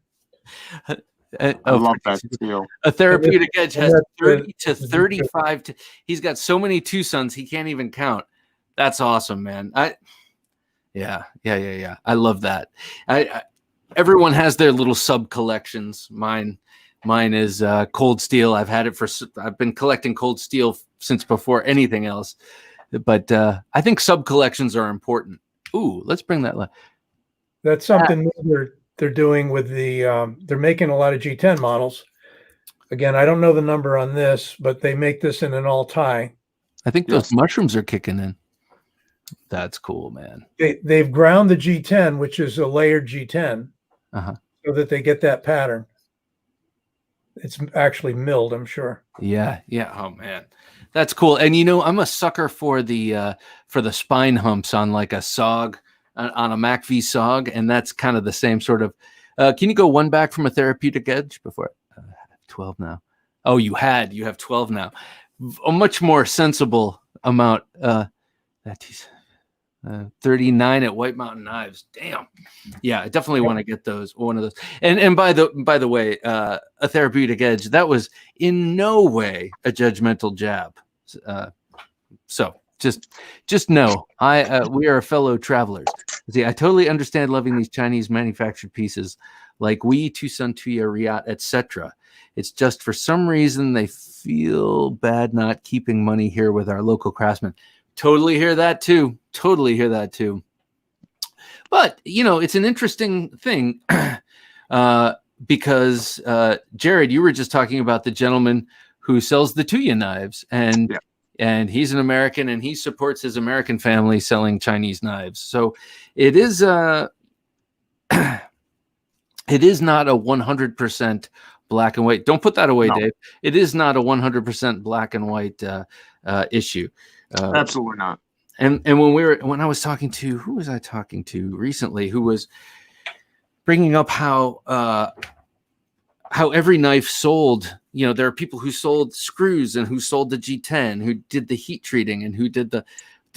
I love that steel. A therapeutic edge has 30 to 35. He's got so many TwoSuns he can't even count. That's awesome, man. Yeah. I love that. Everyone has their little sub collections. Mine is cold steel. I've been collecting cold steel since before anything else. But I think sub collections are important. Ooh, let's bring that. That's something they're doing with the. They're making a lot of G10 models. Again, I don't know the number on this, but they make this in an all tie. I think those mushrooms are kicking in. That's cool, man. They've ground the G10, which is a layered G10, so that they get that pattern. It's actually milled, I'm sure. Yeah. Oh man, that's cool. And you know, I'm a sucker for the spine humps on like a SOG, on a MACV SOG, and that's kind of the same sort of. Can you go one back from a therapeutic edge before? 12 now. Oh, you have 12 now. A much more sensible amount. 39 at White Mountain Knives. Damn. Yeah, I definitely want to get one of those. And by the way, a therapeutic edge, that was in no way a judgmental jab. So just know we are fellow travelers. See, I totally understand loving these Chinese manufactured pieces like TwoSun, Tuya, Riat, etc. It's just for some reason they feel bad not keeping money here with our local craftsmen. Totally hear that too. But, you know, it's an interesting thing because, Jared, you were just talking about the gentleman who sells the TwoSun knives, and he's an American, and he supports his American family selling Chinese knives. So it is not a 100% black and white. Don't put that away, Dave. It is not a 100% black and white issue. Absolutely not. And when I was talking to, who was I talking to recently, who was bringing up how every knife sold, you know, there are people who sold screws and who sold the G10, who did the heat treating and who did the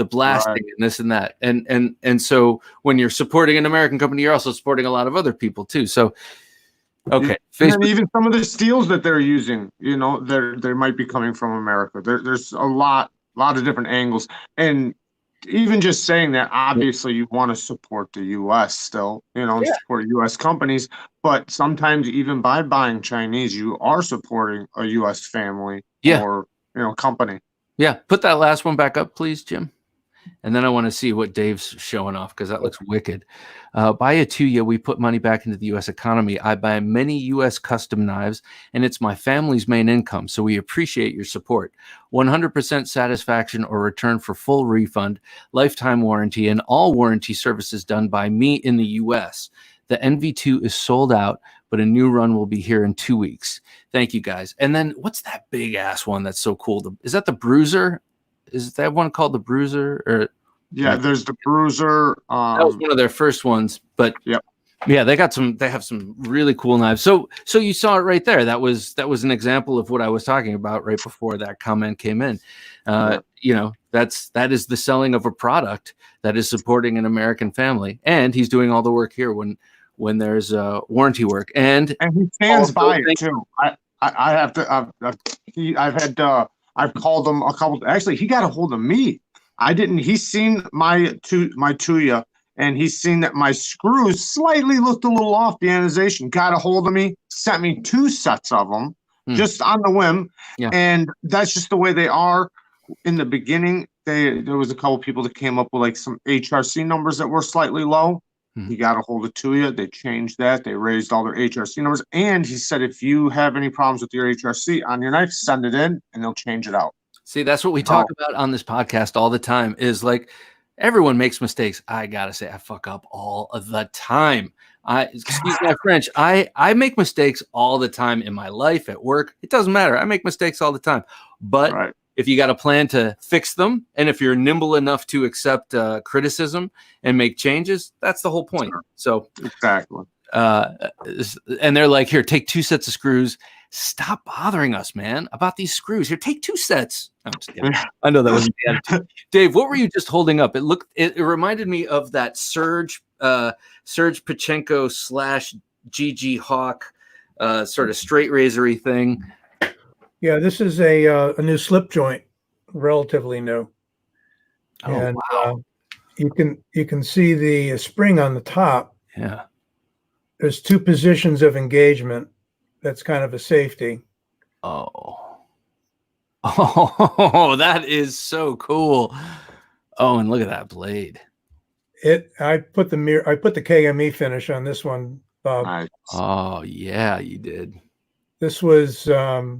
blasting and this and that. And so when you're supporting an American company, you're also supporting a lot of other people too. So, okay. And even some of the steels that they're using, you know, they might be coming from America. There's a lot of different angles. And even just saying that, obviously you want to support the U.S. still, you know, support U.S. companies, but sometimes even by buying Chinese, you are supporting a U.S. family or, you know, company. Yeah. Put that last one back up, please, Jim. And then I want to see what Dave's showing off because that looks wicked. Buy a Tuya. We put money back into the U.S. economy. I buy many U.S. custom knives, and it's my family's main income. So we appreciate your support. 100% satisfaction or return for full refund, lifetime warranty, and all warranty services done by me in the U.S. The NV2 is sold out, but a new run will be here in 2 weeks. Thank you, guys. And then what's that big ass one that's so cool? Is that the Bruiser? Is that one called the Bruiser? Or Yeah, there's the Bruiser. that was one of their first ones, but yep. Yeah, they have some really cool knives. So you saw it right there. That was an example of what I was talking about right before that comment came in. You know, that is the selling of a product that is supporting an American family, and he's doing all the work here when there's warranty work, and he stands by it too. I have to. I've called him a couple. Actually, he got a hold of me. I didn't. He's seen my Tuya, and he's seen that my screws slightly looked a little off the anodization. Got a hold of me, sent me 2 sets of them, just on the whim. Yeah. And that's just the way they are. In the beginning, there was a couple people that came up with like some HRC numbers that were slightly low. He got a hold of Tuya. They changed that. They raised all their HRC numbers. And he said, if you have any problems with your HRC on your knife, send it in and they'll change it out. See, that's what we talk about on this podcast all the time is like everyone makes mistakes. I got to say, I fuck up all of the time. Excuse my French. I make mistakes all the time in my life, at work. It doesn't matter. I make mistakes all the time. But if you got a plan to fix them, and if you're nimble enough to accept criticism and make changes, that's the whole point. Sure. So exactly. And they're like, here, take 2 sets of screws. Stop bothering us, man, about these screws. Here, take 2 sets. I'm just kidding. I know that wasn't the attitude. Dave, what were you just holding up? It reminded me of that Serge Pachenko / GG Hawk sort of straight razory thing. Yeah, this is a new slip joint, relatively new. Oh, and wow. You can see the spring on the top. Yeah. There's 2 positions of engagement. That's kind of a safety. Oh, that is so cool. Oh, and look at that blade. I put the KME finish on this one, Bob. Nice. Oh yeah, you did. This was I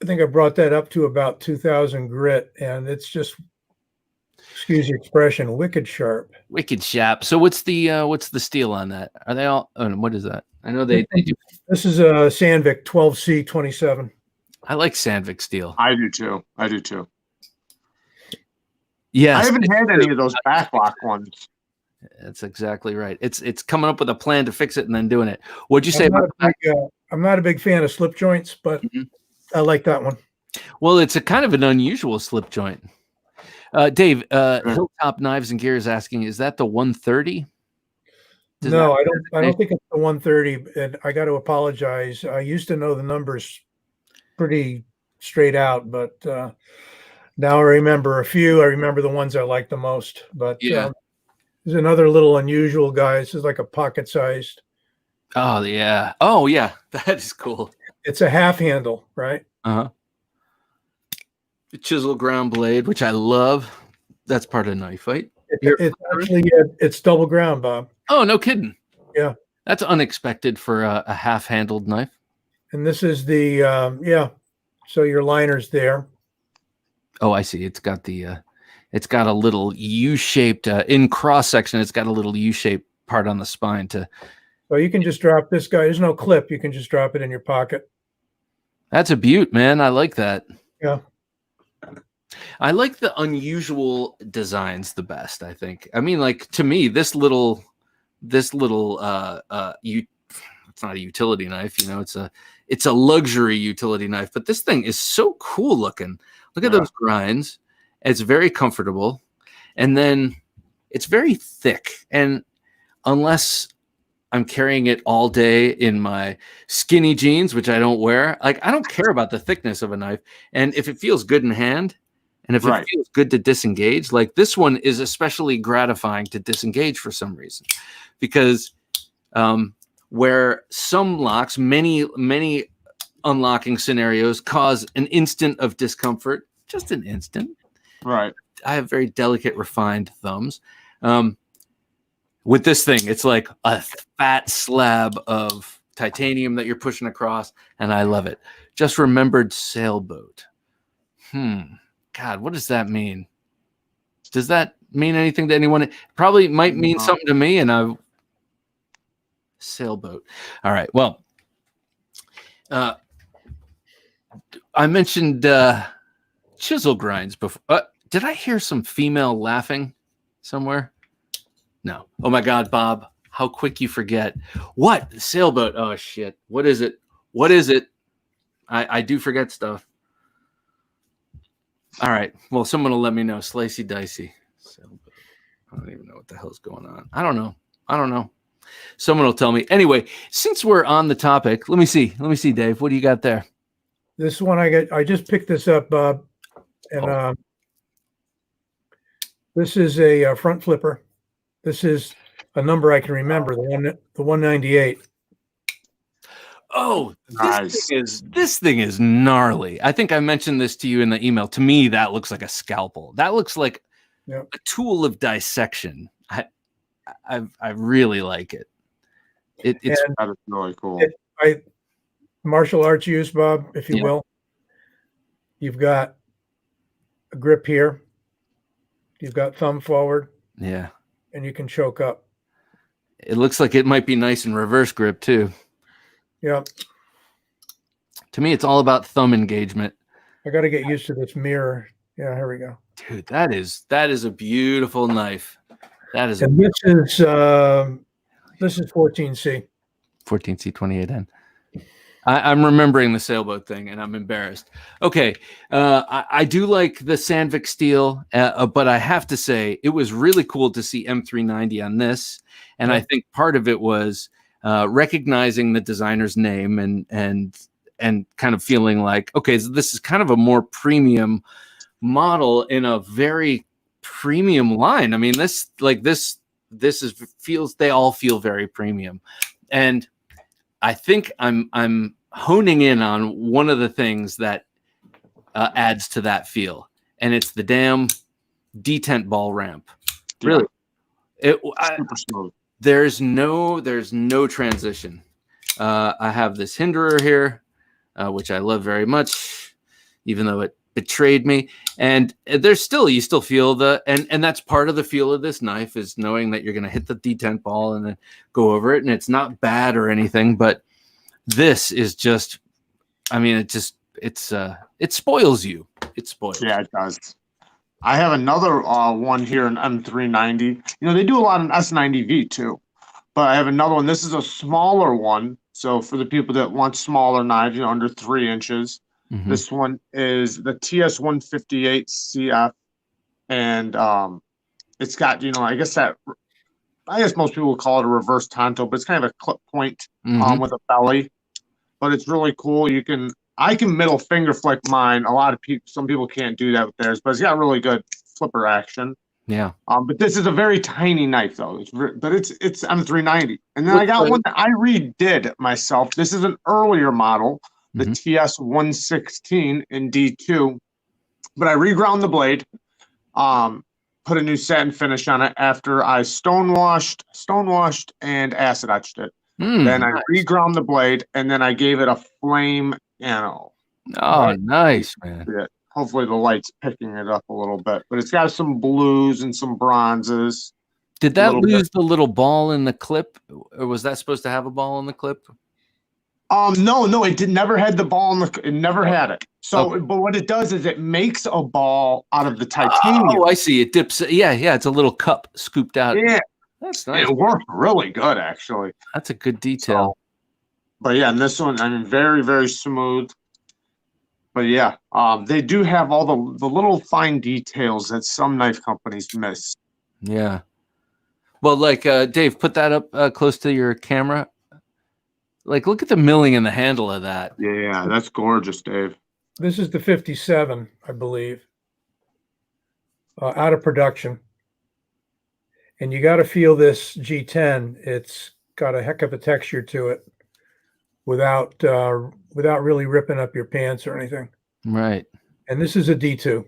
think I brought that up to about 2000 grit, and it's just, excuse the expression, wicked sharp. Wicked sharp. So what's the steel on that? Are they all? Oh, what is that? I know they do. This is a Sandvik 12C27. I like Sandvik steel. I do too. Yes. I haven't had any of those backlock ones. That's exactly right. It's coming up with a plan to fix it and then doing it. What'd you say about I'm not a big fan of slip joints, but I like that one. Well, it's a kind of an unusual slip joint. Dave, Hilltop Knives and Gear is asking, is that the 130? No, I don't think it's the 130. And I got to apologize. I used to know the numbers pretty straight out, but now I remember a few. I remember the ones I like the most. But yeah, there's another little unusual guy. This is like a pocket sized. Oh yeah. Oh yeah. That is cool. It's a half handle, right? Uh-huh. The chisel ground blade, which I love. That's part of Knife Fight. It's double ground, Bob. Oh, no kidding. Yeah. That's unexpected for a half-handled knife. And this is the so your liner's there. Oh, I see. It's got a little U-shaped in cross section. It's got a little U-shaped part on the spine to. So you can just drop this guy. There's no clip. You can just drop it in your pocket. That's a beaut, man. I like that. Yeah. I like the unusual designs the best, I think. I mean, like, to me, it's not a utility knife, you know, it's a luxury utility knife, but this thing is so cool looking. Look at those grinds. It's very comfortable. And then it's very thick. And unless I'm carrying it all day in my skinny jeans, which I don't wear, like, I don't care about the thickness of a knife. And if it feels good in hand, and if it feels good to disengage, like this one is especially gratifying to disengage for some reason, because where some locks, many unlocking scenarios cause an instant of discomfort, just an instant. Right. have very delicate, refined thumbs. With this thing, it's like a fat slab of titanium that you're pushing across, and I love it. Just remembered sailboat. God, what does that mean? Does that mean anything to anyone? It probably might mean something to me, and sailboat. All right. Well, I mentioned chisel grinds before. Did I hear some female laughing somewhere? No. Oh my God, Bob, how quick you forget. What? Sailboat. Oh shit. What is it? What is it? I do forget stuff. All right. Well, someone will let me know. Slicey dicey. Sailboat. I don't even know what the hell's going on. I don't know. Someone will tell me. Anyway, since we're on the topic, let me see, Dave. What do you got there? This one I just picked this up, Bob, and this is a front flipper. This is a number I can remember, the 198. Oh, Nice. this thing is gnarly. I think I mentioned this to you in the email. To me, that looks like a scalpel. That looks like a tool of dissection. I really like it. It's that is really cool. Martial arts use, Bob, if you will. You've got a grip here. You've got thumb forward. Yeah. And you can choke up. It looks like it might be nice in reverse grip too. Yeah. To me, it's all about thumb engagement. I got to get used to this mirror. Yeah, here we go. Dude, that is a beautiful knife. That is. And this is 14C. 14C 28N. I'm remembering the sailboat thing, and I'm embarrassed. Okay, I do like the Sandvik steel, but I have to say it was really cool to see M390 on this, and I think part of it was recognizing the designer's name and kind of feeling like, okay, so this is kind of a more premium model in a very premium line. I mean, they all feel very premium, and I think I'm honing in on one of the things that adds to that feel, and it's the damn detent ball ramp. Really, Super smooth. There's no transition. I have this hinderer here, which I love very much, even though it betrayed me. And you still feel and that's part of the feel of this knife, is knowing that you're going to hit the detent ball and then go over it. And it's not bad or anything, but this is just, I mean, it spoils you. It spoils. Yeah, it does. I have another one here, an M390. You know, they do a lot in S90V too, but I have another one. This is a smaller one. So for the people that want smaller knives, under 3 inches, this one is the TS158 CF, and it's got, I guess most people would call it a reverse tanto, but it's kind of a clip point with a belly. But it's really cool. I can middle finger flick mine. Some people can't do that with theirs, but it's got really good flipper action. Yeah. But this is a very tiny knife though. It's M390. And then I got one that I redid myself. This is an earlier model, the TS116 in D2. But I reground the blade, put a new satin finish on it after I stonewashed and acid etched it. Then I reground the blade, and then I gave it a flame anno. Oh, nice, man. Yeah. Hopefully the light's picking it up a little bit, but it's got some blues and some bronzes. Did that lose the little ball in the clip, or was that supposed to have a ball in the clip? No, it never had the ball it never had it. So, but what it does is it makes a ball out of the titanium. Oh, I see. It dips. Yeah. It's a little cup scooped out. Yeah. That's nice. It worked really good, actually. That's a good detail. But yeah, and this one, I mean, very, very smooth. But yeah, they do have all the little fine details that some knife companies miss. Yeah. Well, like Dave, put that up close to your camera. Like, look at the milling in the handle of that. Yeah, that's gorgeous, Dave. This is the 57, I believe, out of production. And you got to feel this G10. It's got a heck of a texture to it without really ripping up your pants or anything. Right. And this is a D2.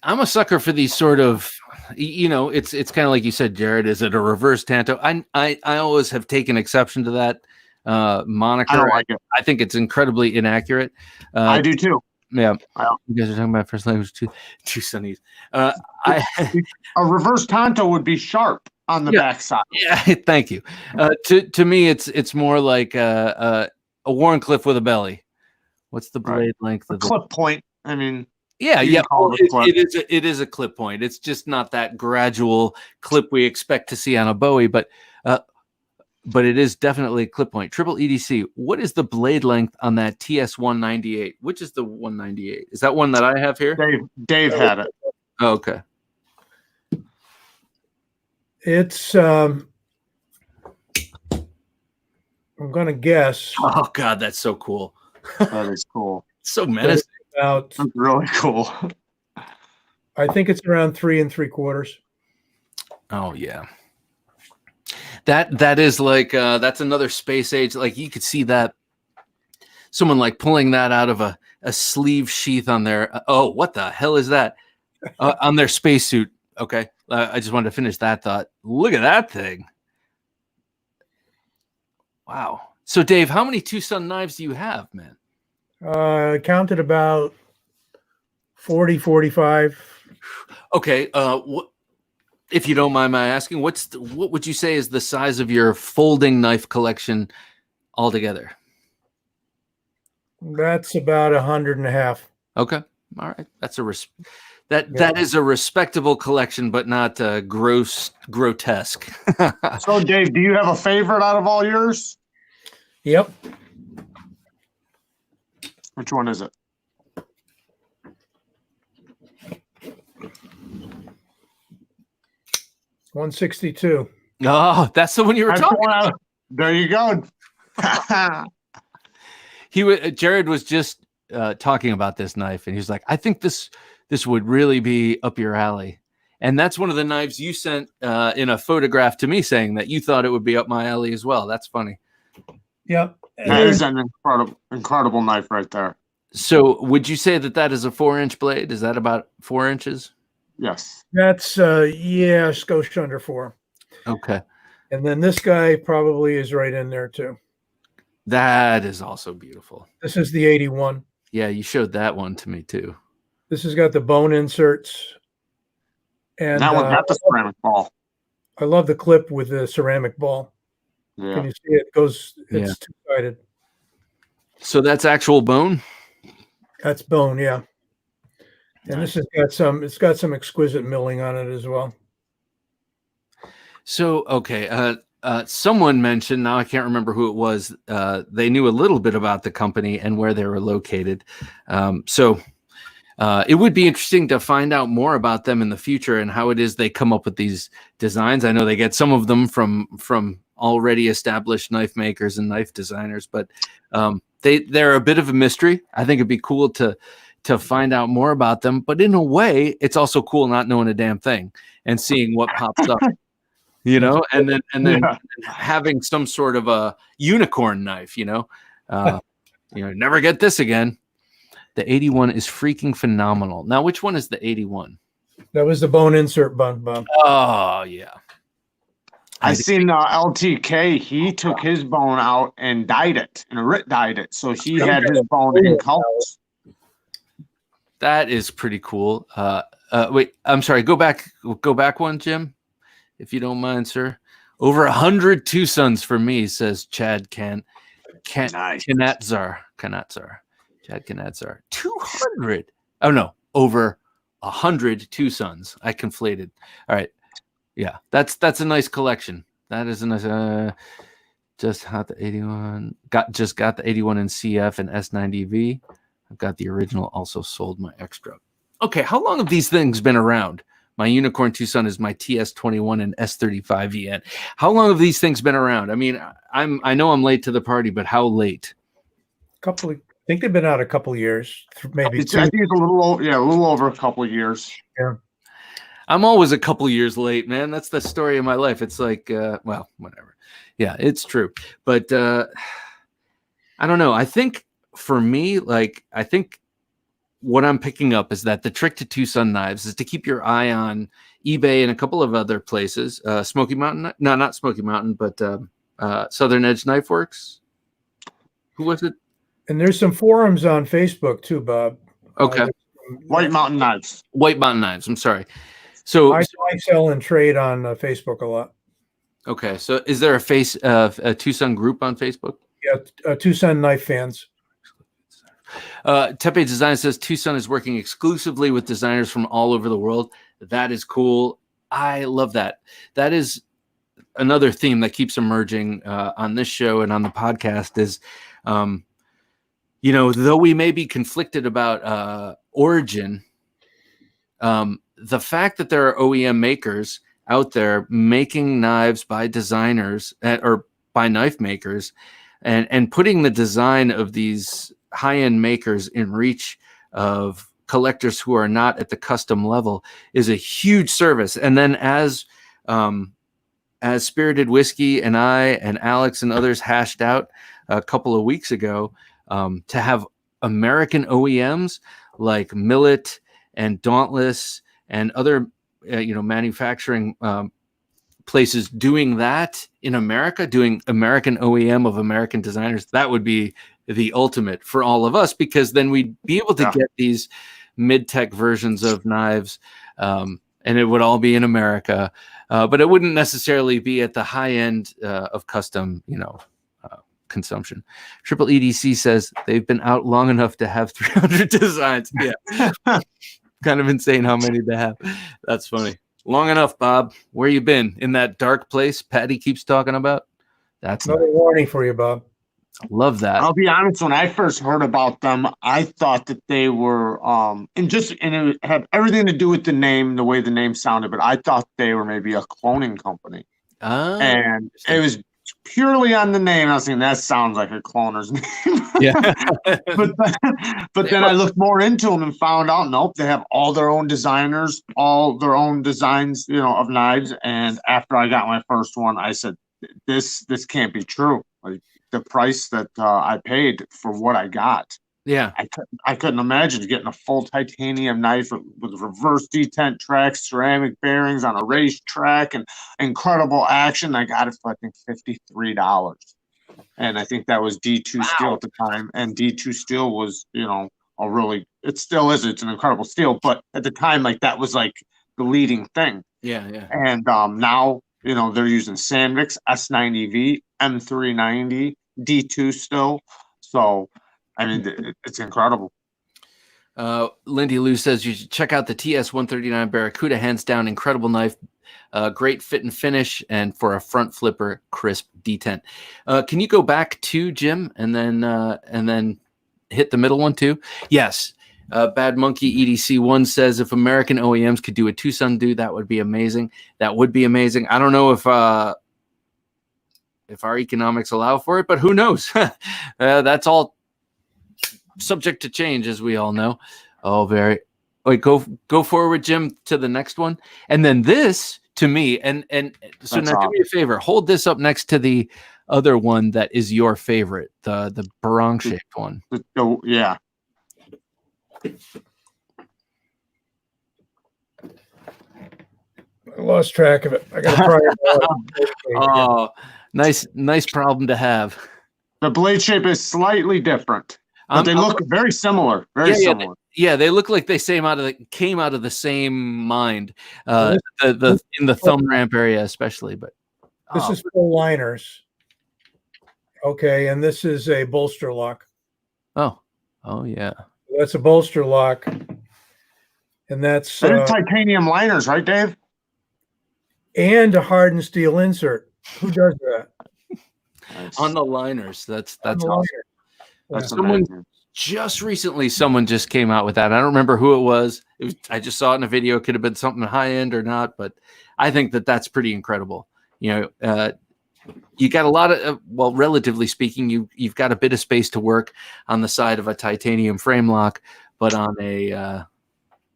I'm a sucker for these sort of, it's kind of like you said, Jared. Is it a reverse tanto? I always have taken exception to that moniker. I don't like it. I think it's incredibly inaccurate. I do too. Yeah, Wow. you guys are talking about first language two sunnies. A reverse tanto would be sharp on the backside. Yeah, thank you. To me, it's more like a Warncliffe with a belly. What's the blade length of the clip point? I mean. Yeah. Well, it is a clip point. It's just not that gradual clip we expect to see on a Bowie, but it is definitely a clip point. Triple EDC. What is the blade length on that TS198? Which is the 198? Is that one that I have here? Dave had it. Oh, okay. It's I'm gonna guess. Oh God, that's so cool. That is cool. So menacing. That's really cool. I think it's around 3 3/4. Oh yeah. That is like that's another space age. Like you could see that someone like pulling that out of a sleeve sheath on their oh, what the hell is that? On their spacesuit. Okay. I just wanted to finish that thought. Look at that thing. Wow. So Dave, how many TwoSun knives do you have, man? I counted about 40, 45. Okay. What, if you don't mind my asking, what would you say is the size of your folding knife collection altogether? That's about 100.5. Okay. All right. That's that is a respectable collection, but not grotesque. So Dave, do you have a favorite out of all yours? Yep. Which one is it? $162. Oh, that's the one you were talking about. There you go. Jared was just talking about this knife, and he was like, "I think this would really be up your alley." And that's one of the knives you sent in a photograph to me, saying that you thought it would be up my alley as well. That's funny. Yep. That is an incredible knife right there. So, would you say that is a 4-inch blade? Is that about 4 inches? Yes. That's skosh under 4. Okay. And then this guy probably is right in there too. That is also beautiful. This is the 81. Yeah, you showed that one to me too. This has got the bone inserts. And that one got the ceramic ball. I love the clip with the ceramic ball. Yeah. Can you see it? It's two-sided. So that's actual bone? That's bone, yeah. And this has got some exquisite milling on it as well. So, okay. Someone mentioned, now I can't remember who it was, they knew a little bit about the company and where they were located. So it would be interesting to find out more about them in the future and how it is they come up with these designs. I know they get some of them from already established knife makers and knife designers, but they're a bit of a mystery. I think it'd be cool to find out more about them, but in a way, it's also cool not knowing a damn thing and seeing what pops up. And then having some sort of a unicorn knife, never get this again. The 81 is freaking phenomenal. Now, which one is the 81? That was the bone insert bun. Oh, yeah. I seen LTK. He took his bone out and dyed it, and dyed it. So he had his bone in colors. That is pretty cool. Wait, I'm sorry. Go back one, Jim, if you don't mind, sir. Over 100 TwoSuns for me, says Chad Kanatzar. Chad Kanatzar. 200. Oh no, over 100 TwoSuns. I conflated. All right. Yeah, that's a nice collection. That is a nice. Just got the 81. Got the 81 in CF and S90V. I've got the original. Also sold my extra. Okay, how long have these things been around? My unicorn TwoSun is my TS21 and S35 EN. How long have these things been around? I mean, I know I'm late to the party, but how late? I think they've been out a couple of years, maybe. I think it's a little over a couple of years. Yeah. I'm always a couple years late, man. That's the story of my life. It's like, well, whatever. Yeah, it's true. But I don't know. I think for me, I think what I'm picking up is that the trick to TwoSun Knives is to keep your eye on eBay and a couple of other places. Smoky Mountain, no, not Smoky Mountain, but Southern Edge Knife Works. Who was it? And there's some forums on Facebook too, Bob. Okay. White Mountain Knives. White Mountain Knives. I'm sorry. So I sell and trade on Facebook a lot. okay. So is there a TwoSun group on Facebook? Yeah, TwoSun Knife fans. Tepe Design says TwoSun is working exclusively with designers from all over the world. That is cool. I love that. That is another theme that keeps emerging on this show and on the podcast is, you know, though we may be conflicted about origin, the fact that there are OEM makers out there making knives by designers or by knife makers and putting the design of these high-end makers in reach of collectors who are not at the custom level is a huge service. And then as Spirited Whiskey and I and Alex and others hashed out a couple of weeks ago, to have American OEMs like Millet and Dauntless and other manufacturing places doing that in America, doing American OEM of American designers, that would be the ultimate for all of us, because then we'd be able to get these mid-tech versions of knives, and it would all be in America, but it wouldn't necessarily be at the high end of custom, consumption. Triple EDC says they've been out long enough to have 300 designs. Yeah. Kind of insane how many they have. That's funny. Long enough, Bob. Where you been? In that dark place Patty keeps talking about? That's another warning for you, Bob. Love that. I'll be honest, when I first heard about them, I thought that they were and it had everything to do with the name, the way the name sounded, but I thought they were maybe a cloning company. And it was purely on the name. I was thinking that sounds like a cloner's name. Yeah. but then I looked more into them and found out, nope, they have all their own designers, all their own designs, of knives. And after I got my first one, I said, this can't be true. Like the price that I paid for what I got. Yeah. I couldn't imagine getting a full titanium knife with reverse detent tracks, ceramic bearings on a racetrack, and incredible action. I got it for, I think, $53. And I think that was D2 steel at the time. And D2 steel was, it still is. It's an incredible steel. But at the time, like, that was like the leading thing. Yeah, yeah. And now, they're using Sandvix, S90V, M390, D2 still. So, I mean, it's incredible. Lindy Lou says you should check out the TS-139 Barracuda. Hands down, incredible knife. Great fit and finish, and for a front flipper, crisp detent. Can you go back to Jim and then hit the middle one too? Yes. Bad Monkey EDC1 says if American OEMs could do a TwoSun do, that would be amazing. That would be amazing. I don't know if our economics allow for it, but who knows? That's all subject to change, as we all know. Oh, very. Wait, go forward, Jim, to the next one, and then this to me, and so now do me a favor, hold this up next to the other one that is your favorite, the barong shaped one. Yeah. I lost track of it. I got to Oh, nice problem to have. The blade shape is slightly different. But they look very similar. Very similar. They look like they came out of the same mind. In the thumb ramp area, especially. But this is full liners. Okay, and this is a bolster lock. Oh yeah. That's a bolster lock, and that's titanium liners, right, Dave? And a hardened steel insert. Who does that? On the liners. That's awesome. That's Someone just came out with that. I don't remember who it was. I just saw it in a video. It could have been something high end or not, but I think that's pretty incredible. You got a lot of, relatively speaking, you've got a bit of space to work on the side of a titanium frame lock, but on a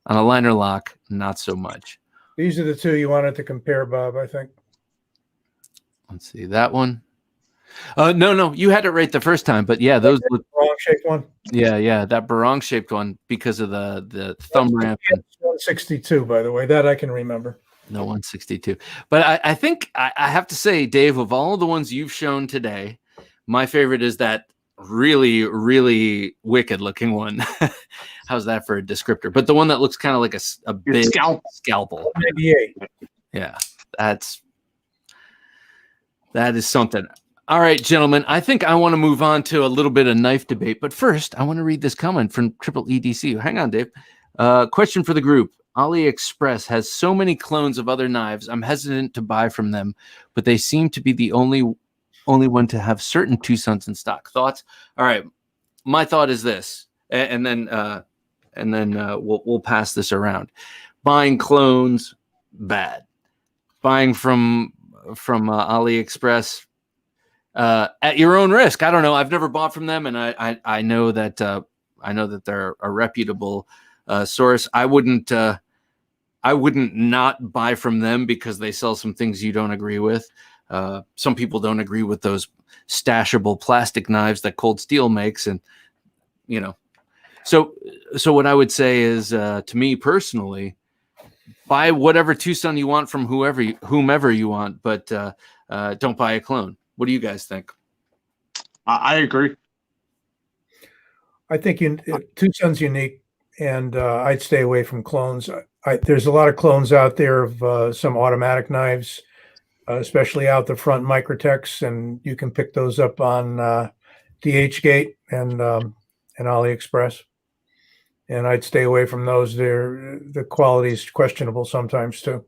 liner lock, not so much. These are the two you wanted to compare, Bob, I think. Let's see that one. No, you had it right the first time, but yeah, those look, Wrong shaped one. yeah, that barong shaped one because of the thumb ramp. 162, by the way, that I can remember. No, 162. But I think I have to say, Dave, of all the ones you've shown today, my favorite is that really, really wicked looking one. How's that for a descriptor? But the one that looks kind of like a big scalpel. 98. Yeah, that is something. All right, gentlemen, I think I want to move on to a little bit of knife debate. But first, I want to read this comment from Triple EDC. Hang on, Dave. Question for the group. AliExpress has so many clones of other knives. I'm hesitant to buy from them, but they seem to be the only one to have certain TwoSuns in stock. Thoughts? All right. My thought is this, and then we'll pass this around. Buying clones, bad. Buying from AliExpress at your own risk. I don't know. I've never bought from them, and I know that they're a reputable source. I wouldn't not buy from them because they sell some things you don't agree with. Some people don't agree with those stashable plastic knives that Cold Steel makes, and so what I would say is, to me personally, buy whatever TwoSun you want from whomever you want, but don't buy a clone. What do you guys think? I agree. I think TwoSun's unique, and I'd stay away from clones. There's a lot of clones out there of some automatic knives, especially out the front Microtechs, and you can pick those up on DHgate and AliExpress. And I'd stay away from those. The quality is questionable sometimes too.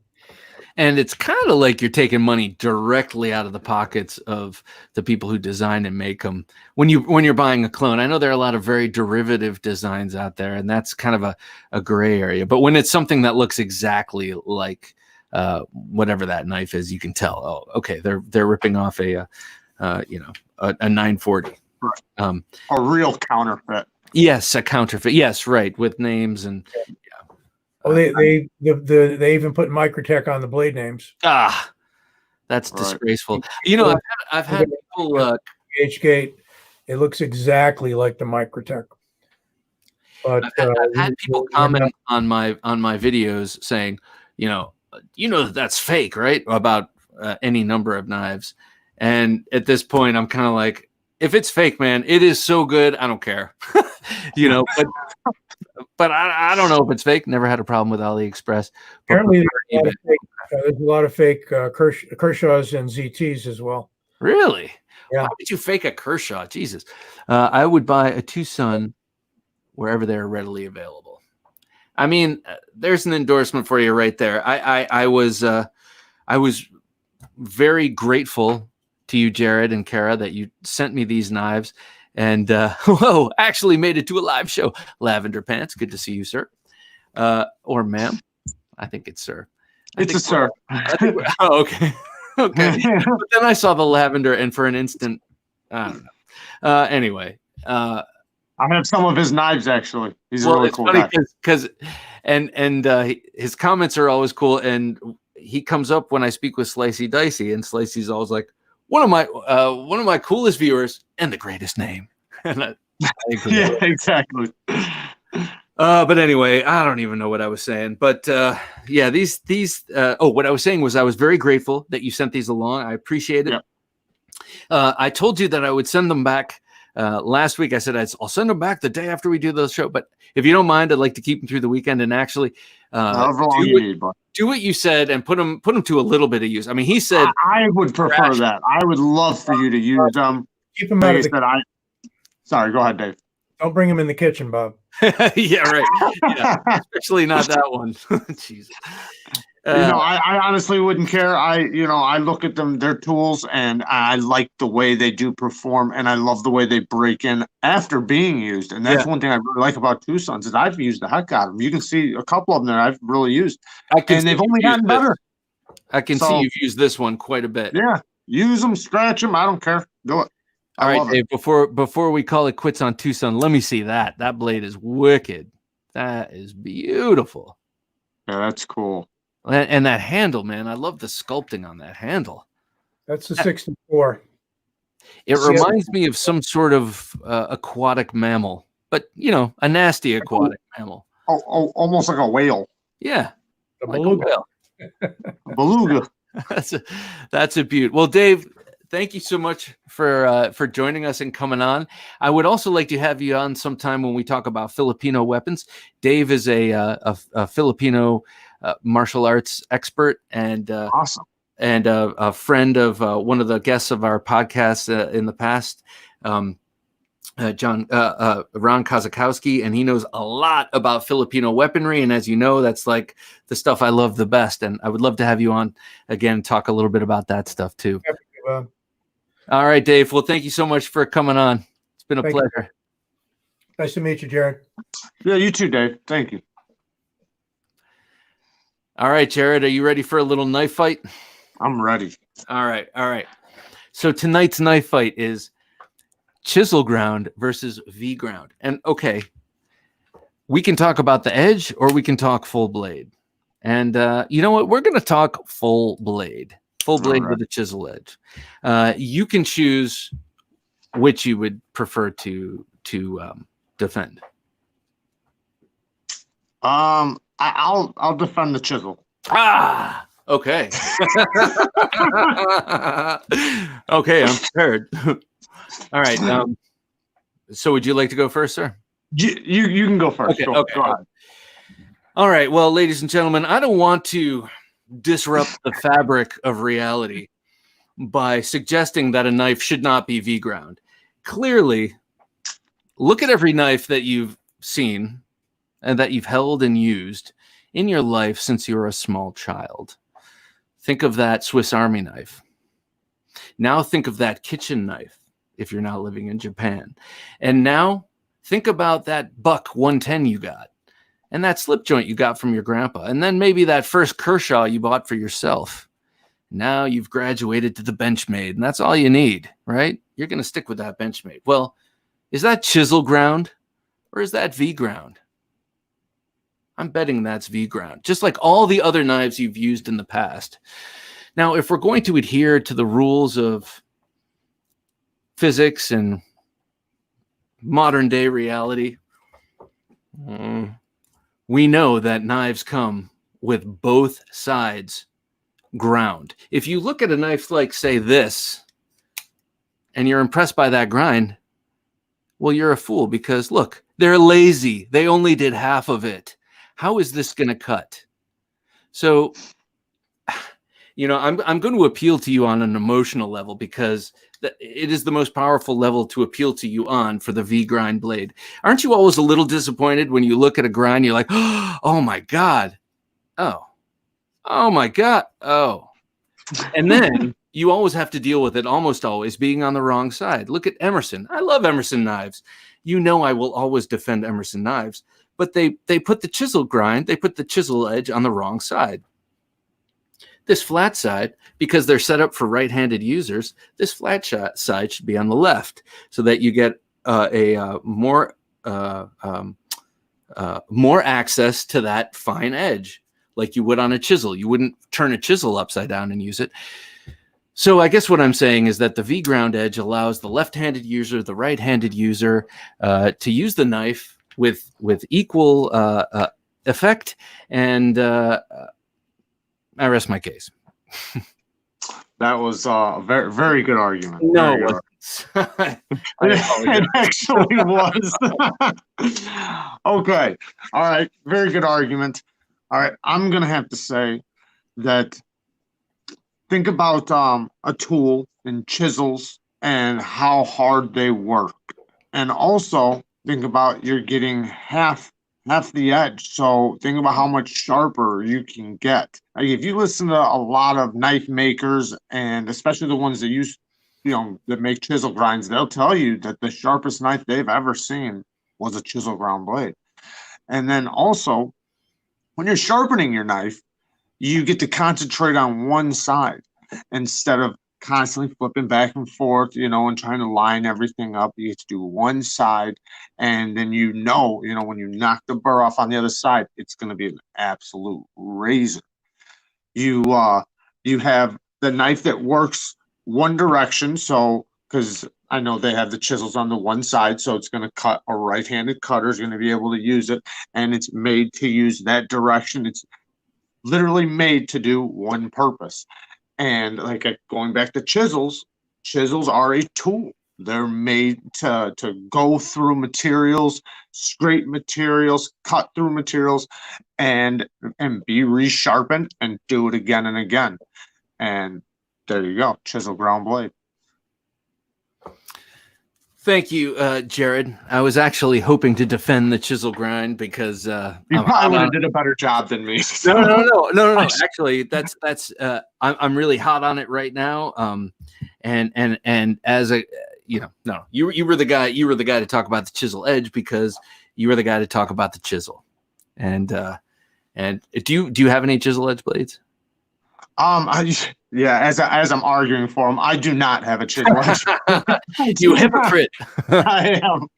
And it's kind of like you're taking money directly out of the pockets of the people who design and make them when you're buying a clone. I know there are a lot of very derivative designs out there, and that's kind of a gray area. But when it's something that looks exactly like whatever that knife is, you can tell. Oh, okay, they're ripping off a 940, a real counterfeit. Yes, a counterfeit. Yes, right, with names and. Oh, they even put Microtech on the blade names. That's disgraceful. I've had people DHgate. It looks exactly like the Microtech. But I've had people comment on my videos saying, that's fake, right? About any number of knives. And at this point, I'm kind of like, if it's fake, man, it is so good. I don't care, but I don't know if it's fake. Never had a problem with AliExpress. Apparently, there's a lot of fake Kershaws and ZTs as well. Really? Yeah. Why would you fake a Kershaw? Jesus. I would buy a TwoSun wherever they're readily available. I mean, there's an endorsement for you right there. I was very grateful to you, Jared and Kara, that you sent me these knives. And actually made it to a live show. Lavender Pants, good to see you, sir. Or ma'am. I think it's sir. It's a sir. Okay. Okay. But then I saw the lavender, and for an instant, I don't know. Anyway. I have some of his knives, actually. He's a really cool guy. Because his comments are always cool, and he comes up when I speak with Slicey Dicey, and Slicey's always like, one of my coolest viewers and the greatest name. And yeah, exactly. But anyway, I don't even know what I was saying. But yeah, these. What I was saying was I was very grateful that you sent these along. I appreciate it. Yep. I told you that I would send them back last week. I said I'll send them back the day after we do the show. But if you don't mind, I'd like to keep them through the weekend and actually do what you said and put them to a little bit of use. I mean, he said I would prefer that. I would love for you to use them. Keep them out of Sorry, go ahead, Dave. Don't bring them in the kitchen, Bob. Yeah, right. Yeah, especially not that one. Jeez. I honestly wouldn't care. I look at them, they're tools, and I like the way they do perform, and I love the way they break in after being used. And that's one thing I really like about TwoSuns is I've used the heck out of them. You can see a couple of them there I've really used, and they've only gotten better. I can see you've used this one quite a bit. Yeah, use them, scratch them. I don't care. Do it. All right, Dave, before we call it quits on TwoSun, let me see that. That blade is wicked. That is beautiful. Yeah, that's cool. And that handle, man, I love the sculpting on that handle. That's the 64. It See, reminds me of some sort of aquatic mammal, but you know, a nasty aquatic mammal. Almost like a whale, Yeah, a like a beluga. whale. a beluga. That's a beaut. Well, Dave, thank you so much for joining us and coming on. I would also like to have you on sometime when we talk about Filipino weapons. Dave is a Filipino martial arts expert and Awesome. and a friend of one of the guests of our podcast in the past. Ron Kozakowski, and he knows a lot about Filipino weaponry. And as you know, that's like the stuff I love the best. And I would love to have you on again, talk a little bit about that stuff too. All right, Dave. Well, thank you so much for coming on. It's been a pleasure. Nice to meet you, Jared. Yeah, you too, Dave. Thank you. All right, Jared, are you ready for a little knife fight? I'm ready. All right. All right. So tonight's knife fight is chisel ground versus V ground. And okay, we can talk about the edge or we can talk full blade. And you know what? We're going to talk full blade with a chisel edge. You can choose which you would prefer to defend. I'll defend the chisel. Ah, okay. Okay, I'm prepared. All right. So would you like to go first, sir? You can go first. Okay. Go ahead. All right. Well, ladies and gentlemen, I don't want to disrupt the fabric of reality by suggesting that a knife should not be V ground. Clearly, look at every knife that you've seen and that you've held and used in your life since you were a small child. Think of that Swiss Army knife. Now think of that kitchen knife if you're not living in Japan. And now think about that Buck 110 you got and that slip joint you got from your grandpa. And then maybe that first Kershaw you bought for yourself. Now you've graduated to the Benchmade, and that's all you need, right? You're going to stick with that Benchmade. Well, is that chisel ground or is that V ground? I'm betting that's V ground, just like all the other knives you've used in the past. Now, if we're going to adhere to the rules of physics and modern day reality, we know that knives come with both sides ground. If you look at a knife like, say, this, and you're impressed by that grind, well, you're a fool because, look, they're lazy. They only did half of it. How is this going to cut? So, you know, I'm going to appeal to you on an emotional level because it is the most powerful level to appeal to you on for the V grind blade. Aren't you always a little disappointed when you look at a grind, you're like, oh my God. Oh my God. Oh. And then you always have to deal with it, almost always being on the wrong side. Look at Emerson. I love Emerson knives. You know, I will always defend Emerson knives, but they put the chisel grind, they put the chisel edge on the wrong side. This flat side, because they're set up for right-handed users, this flat side should be on the left so that you get more access to that fine edge like you would on a chisel. You wouldn't turn a chisel upside down and use it. So I guess what I'm saying is that the V ground edge allows the left-handed user, the right-handed user to use the knife with equal effect. And I rest my case. That was a very, very good argument. No, it wasn't. It actually was. Okay. All right. Very good argument. All right. I'm going to have to say that think about a tool and chisels and how hard they work. And also think about you're getting half the edge. So think about how much sharper you can get. Like if you listen to a lot of knife makers, and especially the ones that use, that make chisel grinds, they'll tell you that the sharpest knife they've ever seen was a chisel ground blade. And then also, when you're sharpening your knife, you get to concentrate on one side instead of constantly flipping back and forth, and trying to line everything up. You get to do one side, and then when you knock the burr off on the other side, it's going to be an absolute razor. You have the knife that works one direction, so because I know they have the chisels on the one side, so it's going to cut. A right-handed cutter is going to be able to use it, and it's made to use that direction. It's literally made to do one purpose. And like going back to chisels, chisels are a tool. They're made to go through materials, scrape materials, cut through materials, and be resharpened and do it again and again. And there you go, chisel ground blade. Thank you, Jared. I was actually hoping to defend the chisel grind because you probably would have did a better job than me. So. No. Actually, I'm really hot on it right now. And as a you were the guy to talk about the chisel edge because you were the guy to talk about the chisel. And do you have any chisel edge blades? As I'm arguing for him, I do not have a chisel edge. You hypocrite. I am,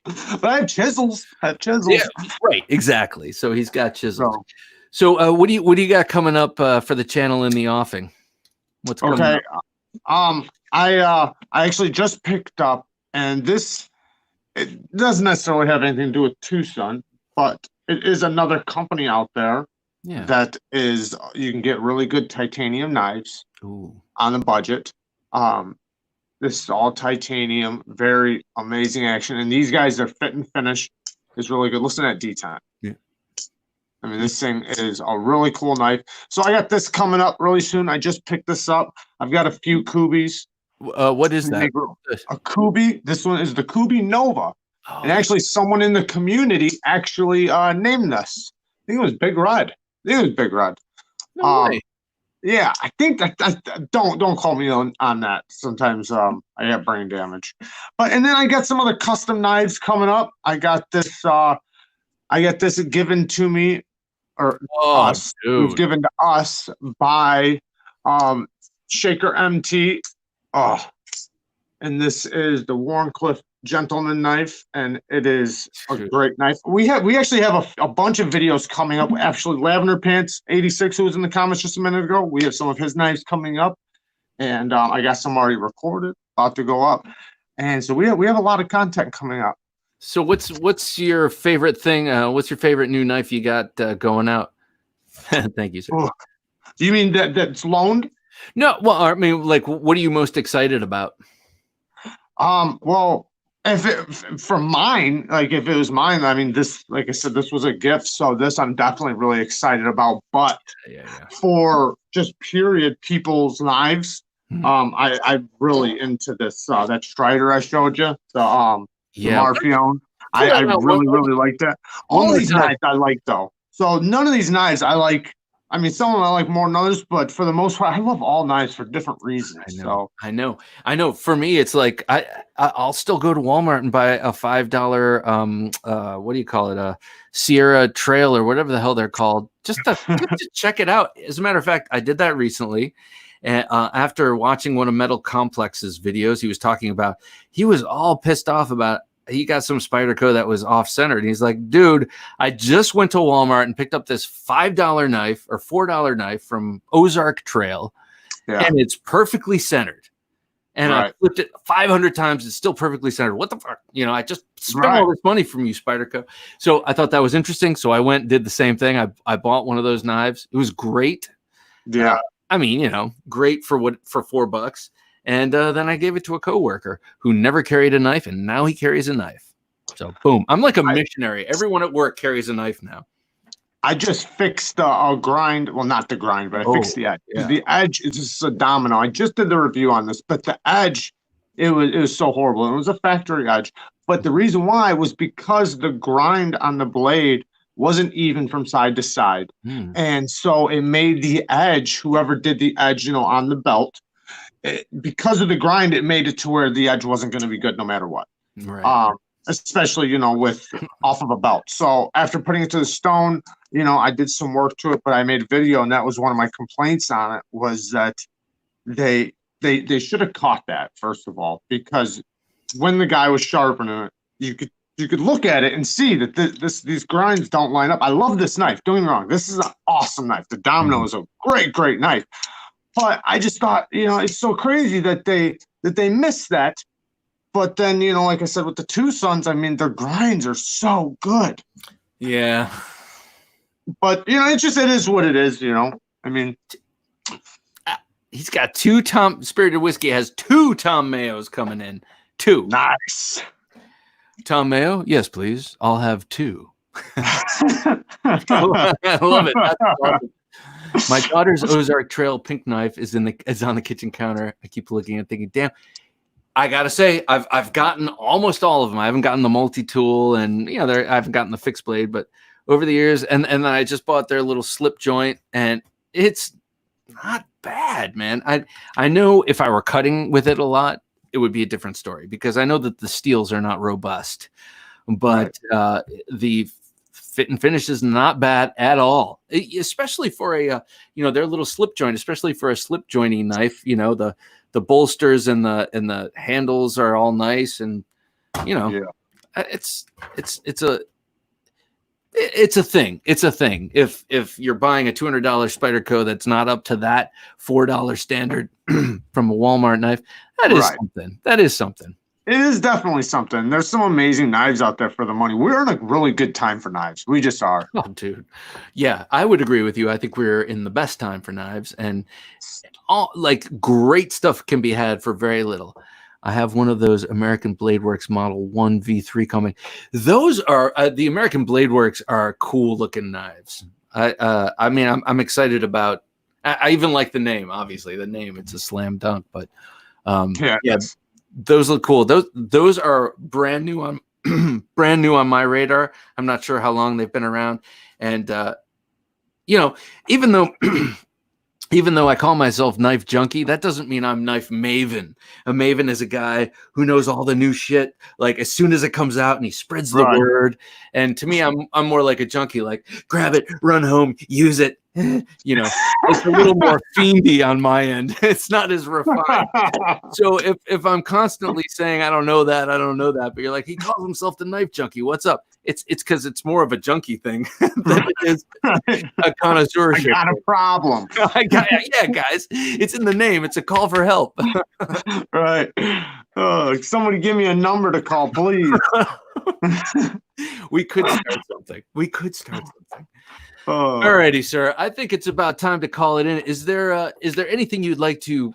but I have chisels. Yeah, right, exactly. So he's got chisels. So what do you got coming up for the channel in the offing? What's coming up? I actually just picked up, and it doesn't necessarily have anything to do with TwoSun, but it is another company out there. Yeah. That is, you can get really good titanium knives on a budget. This is all titanium, very amazing action. And these guys, their fit and finish is really good. Listen to that D-time. Yeah. I mean, this thing is a really cool knife. So I got this coming up really soon. I just picked this up. I've got a few Kubis. What is that? A Kubi. This one is the Kubi Nova. Oh, and actually, someone in the community actually named this. I think it was Big Red. No way. Yeah, I think that don't call me on that. Sometimes I have brain damage. And then I got some other custom knives coming up. I got this given to me, or us. Dude. It was given to us by Shaker MT. And this is the Warncliffe Gentleman knife, and it is a great knife. We actually have a bunch of videos coming up. Actually, Lavender Pants 86, who was in the comments just a minute ago, we have some of his knives coming up, and I got some already recorded, about to go up, and so we have a lot of content coming up. So what's your favorite thing? What's your favorite new knife you got going out? Thank you, sir. Oh, you mean that's loaned? No, well, I mean, like, what are you most excited about? Well, if it was mine, I mean, this, like I said, this was a gift, so this I'm definitely really excited about. But for just period people's knives, I'm really into this that Strider I showed you, the Marfione. I really like that. All these knives I like though. So none of these knives I like. I mean, some of them I like more than others, but for the most part, I love all knives for different reasons. I know. For me, it's like I'll still go to Walmart and buy a $5 what do you call it, a Sierra Trail or whatever the hell they're called, just to check it out. As a matter of fact, I did that recently, and after watching one of Metal Complex's videos, he was talking about he was all pissed off about. He got some Spyderco that was off-centered. He's like, dude, I just went to Walmart and picked up this $5 knife or $4 knife from Ozark Trail, and it's perfectly centered. And I flipped it 500 times. It's still perfectly centered. What the fuck? I just spent all this money from you, Spyderco. So I thought that was interesting. So I went and did the same thing. I bought one of those knives. It was great. Yeah. I mean, great for $4. And then I gave it to a coworker who never carried a knife, and now he carries a knife. So, boom. I'm like a missionary. Everyone at work carries a knife now. I just fixed the grind. Well, not the grind, but I fixed the edge. Yeah. The edge is just a domino. I just did the review on this, but the edge, it was so horrible. It was a factory edge. But the reason why was because the grind on the blade wasn't even from side to side. And so it made the edge, whoever did the edge, on the belt, because of the grind, it made it to where the edge wasn't going to be good no matter what. Right. Especially, with off of a belt. So after putting it to the stone, I did some work to it, but I made a video, and that was one of my complaints on it, was that they should have caught that, first of all, because when the guy was sharpening it, you could look at it and see that these grinds don't line up. I love this knife. Don't get me wrong. This is an awesome knife. The Domino is a great knife. But I just thought, it's so crazy that they missed that, but then, you know, like I said, with the TwoSuns, I mean, their grinds are so good. Yeah. But, you know, it is what it is, you know. I mean, he's got 2 Spirited Whiskey has 2 Tom Mayos coming in. 2. Nice. Tom Mayo? Yes, please. I'll have 2. I love it. That's awesome. My daughter's Ozark Trail pink knife is on the kitchen counter. I keep looking and thinking, damn, I gotta say, I've gotten almost all of them. I haven't gotten the multi-tool, and you know, I haven't gotten the fixed blade, but over the years, and then I just bought their little slip joint, and it's not bad, man. I know if I were cutting with it a lot, it would be a different story, because I know that the steels are not robust, but the fit and finish is not bad at all, especially for a you know, their little slip joint, especially for a slip jointing knife. You know, the bolsters and the handles are all nice, and you know, it's a thing. It's a thing. If you're buying a $200 Spyderco that's not up to that $4 standard from a Walmart knife, that is something. That is something. It is definitely something. There's some amazing knives out there for the money. We're in a really good time for knives. We just are. Oh, dude. Yeah, I would agree with you. I think we're in the best time for knives, and all like great stuff can be had for very little. I have one of those American Blade Works Model 1 V3 coming. Those are the American Blade Works are cool looking knives. I mean, I'm excited about. I even like the name. Obviously, the name, it's a slam dunk. But yeah, those look cool. Those are brand new on brand new on my radar. I'm not sure how long they've been around, and you know, even though I call myself Knife Junkie, that doesn't mean I'm Knife Maven. A Maven is a guy who knows all the new shit, like as soon as it comes out, and he spreads the word. And to me, I'm more like a junkie, like grab it, run home, use it. You know, it's a little more fiendy on my end. It's not as refined. So if I'm constantly saying I don't know that, but you're like, he calls himself the Knife Junkie. What's up? It's because it's more of a junkie thing than it is a connoisseurship. I got a problem. Yeah, guys, it's in the name. It's a call for help. Right. Somebody give me a number to call, please. We could start something. Alrighty, sir. I think it's about time to call it in. Is there anything you'd like to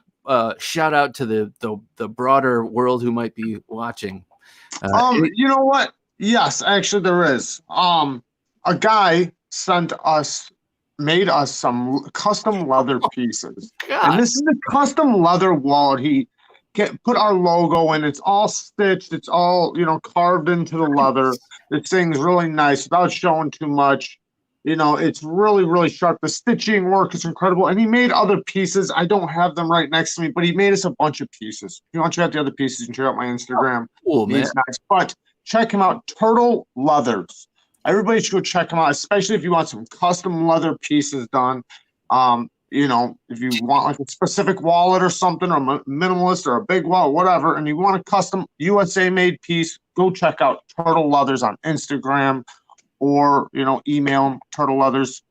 shout out to the broader world who might be watching? You know what? Yes, actually there is. A guy made us some custom leather pieces. And this is a custom leather wallet. He put our logo in. It's all stitched. It's all, you know, carved into the leather. This thing's really nice without showing too much. You know, it's really, really sharp. The stitching work is incredible. And he made other pieces. I don't have them right next to me, but he made us a bunch of pieces. If you want to check out the other pieces, you can check out my Instagram. Cool, man. Nice. But check him out, Turtle Leathers. Everybody should go check him out, especially if you want some custom leather pieces done. You know, if you want like a specific wallet or something, or minimalist or a big wallet, whatever, and you want a custom USA made piece, go check out Turtle Leathers on Instagram. Or, you know, email him, Turtle Leathers.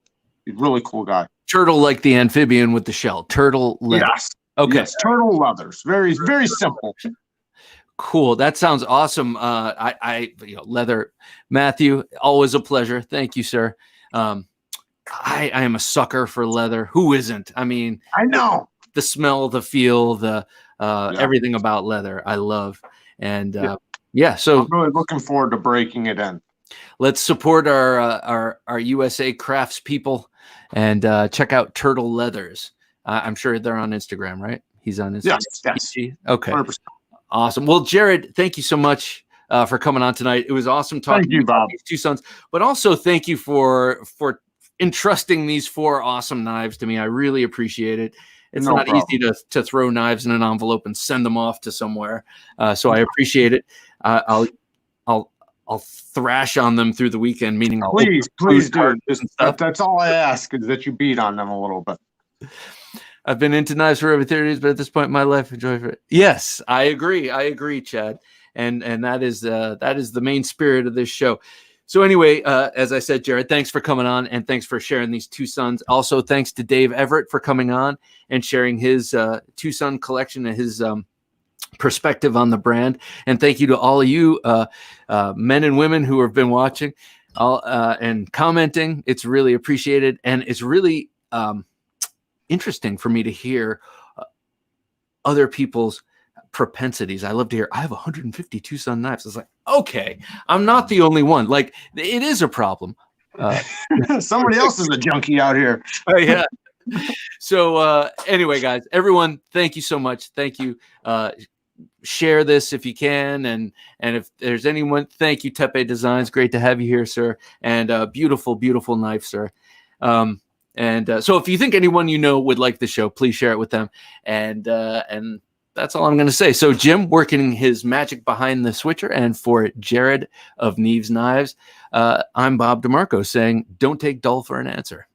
He's a really cool guy. Turtle like the amphibian with the shell. Turtle Leathers. Yes. Okay. Yes, Turtle Leathers. Very, very simple. Cool. That sounds awesome. You know, leather. Matthew, always a pleasure. Thank you, sir. I am a sucker for leather. Who isn't? I mean, I know the smell, the feel, the everything about leather. I love. And so I'm really looking forward to breaking it in. Let's support our USA crafts people and check out Turtle Leathers. I'm sure they're on Instagram, right? He's on Instagram. Yes. Okay. 100%. Awesome. Well, Jared, thank you so much for coming on tonight. It was awesome talking to you, Bob. These TwoSuns, but also thank you for entrusting these 4 awesome knives to me. I really appreciate it. It's not easy to throw knives in an envelope and send them off to somewhere. So I appreciate it. I'll thrash on them through the weekend, meaning please do. That's all I ask, is that you beat on them a little bit. I've been into knives for over 30 years, but at this point in my life, enjoy it. Yes, I agree, Chad. And that is the main spirit of this show. So anyway, as I said, Jared, thanks for coming on, and thanks for sharing these TwoSuns. Also, thanks to Dave Everett for coming on and sharing his TwoSun collection and his perspective on the brand. And thank you to all of you men and women who have been watching and commenting. It's really appreciated. And it's really interesting for me to hear other people's propensities. I love to hear, I have 150 TwoSun knives. It's like, okay, I'm not the only one. Like, it is a problem. Somebody else is a junkie out here. Yeah. So anyway, guys, everyone, thank you so much. Thank you. Share this if you can, and if there's anyone, thank you, Tepe Designs. Great to have you here, sir. And beautiful, beautiful knife, sir. So if you think anyone you know would like the show, please share it with them. And that's all I'm going to say. So Jim working his magic behind the switcher, and for Jared of Neeves Knives, I'm Bob DeMarco saying, don't take dull for an answer.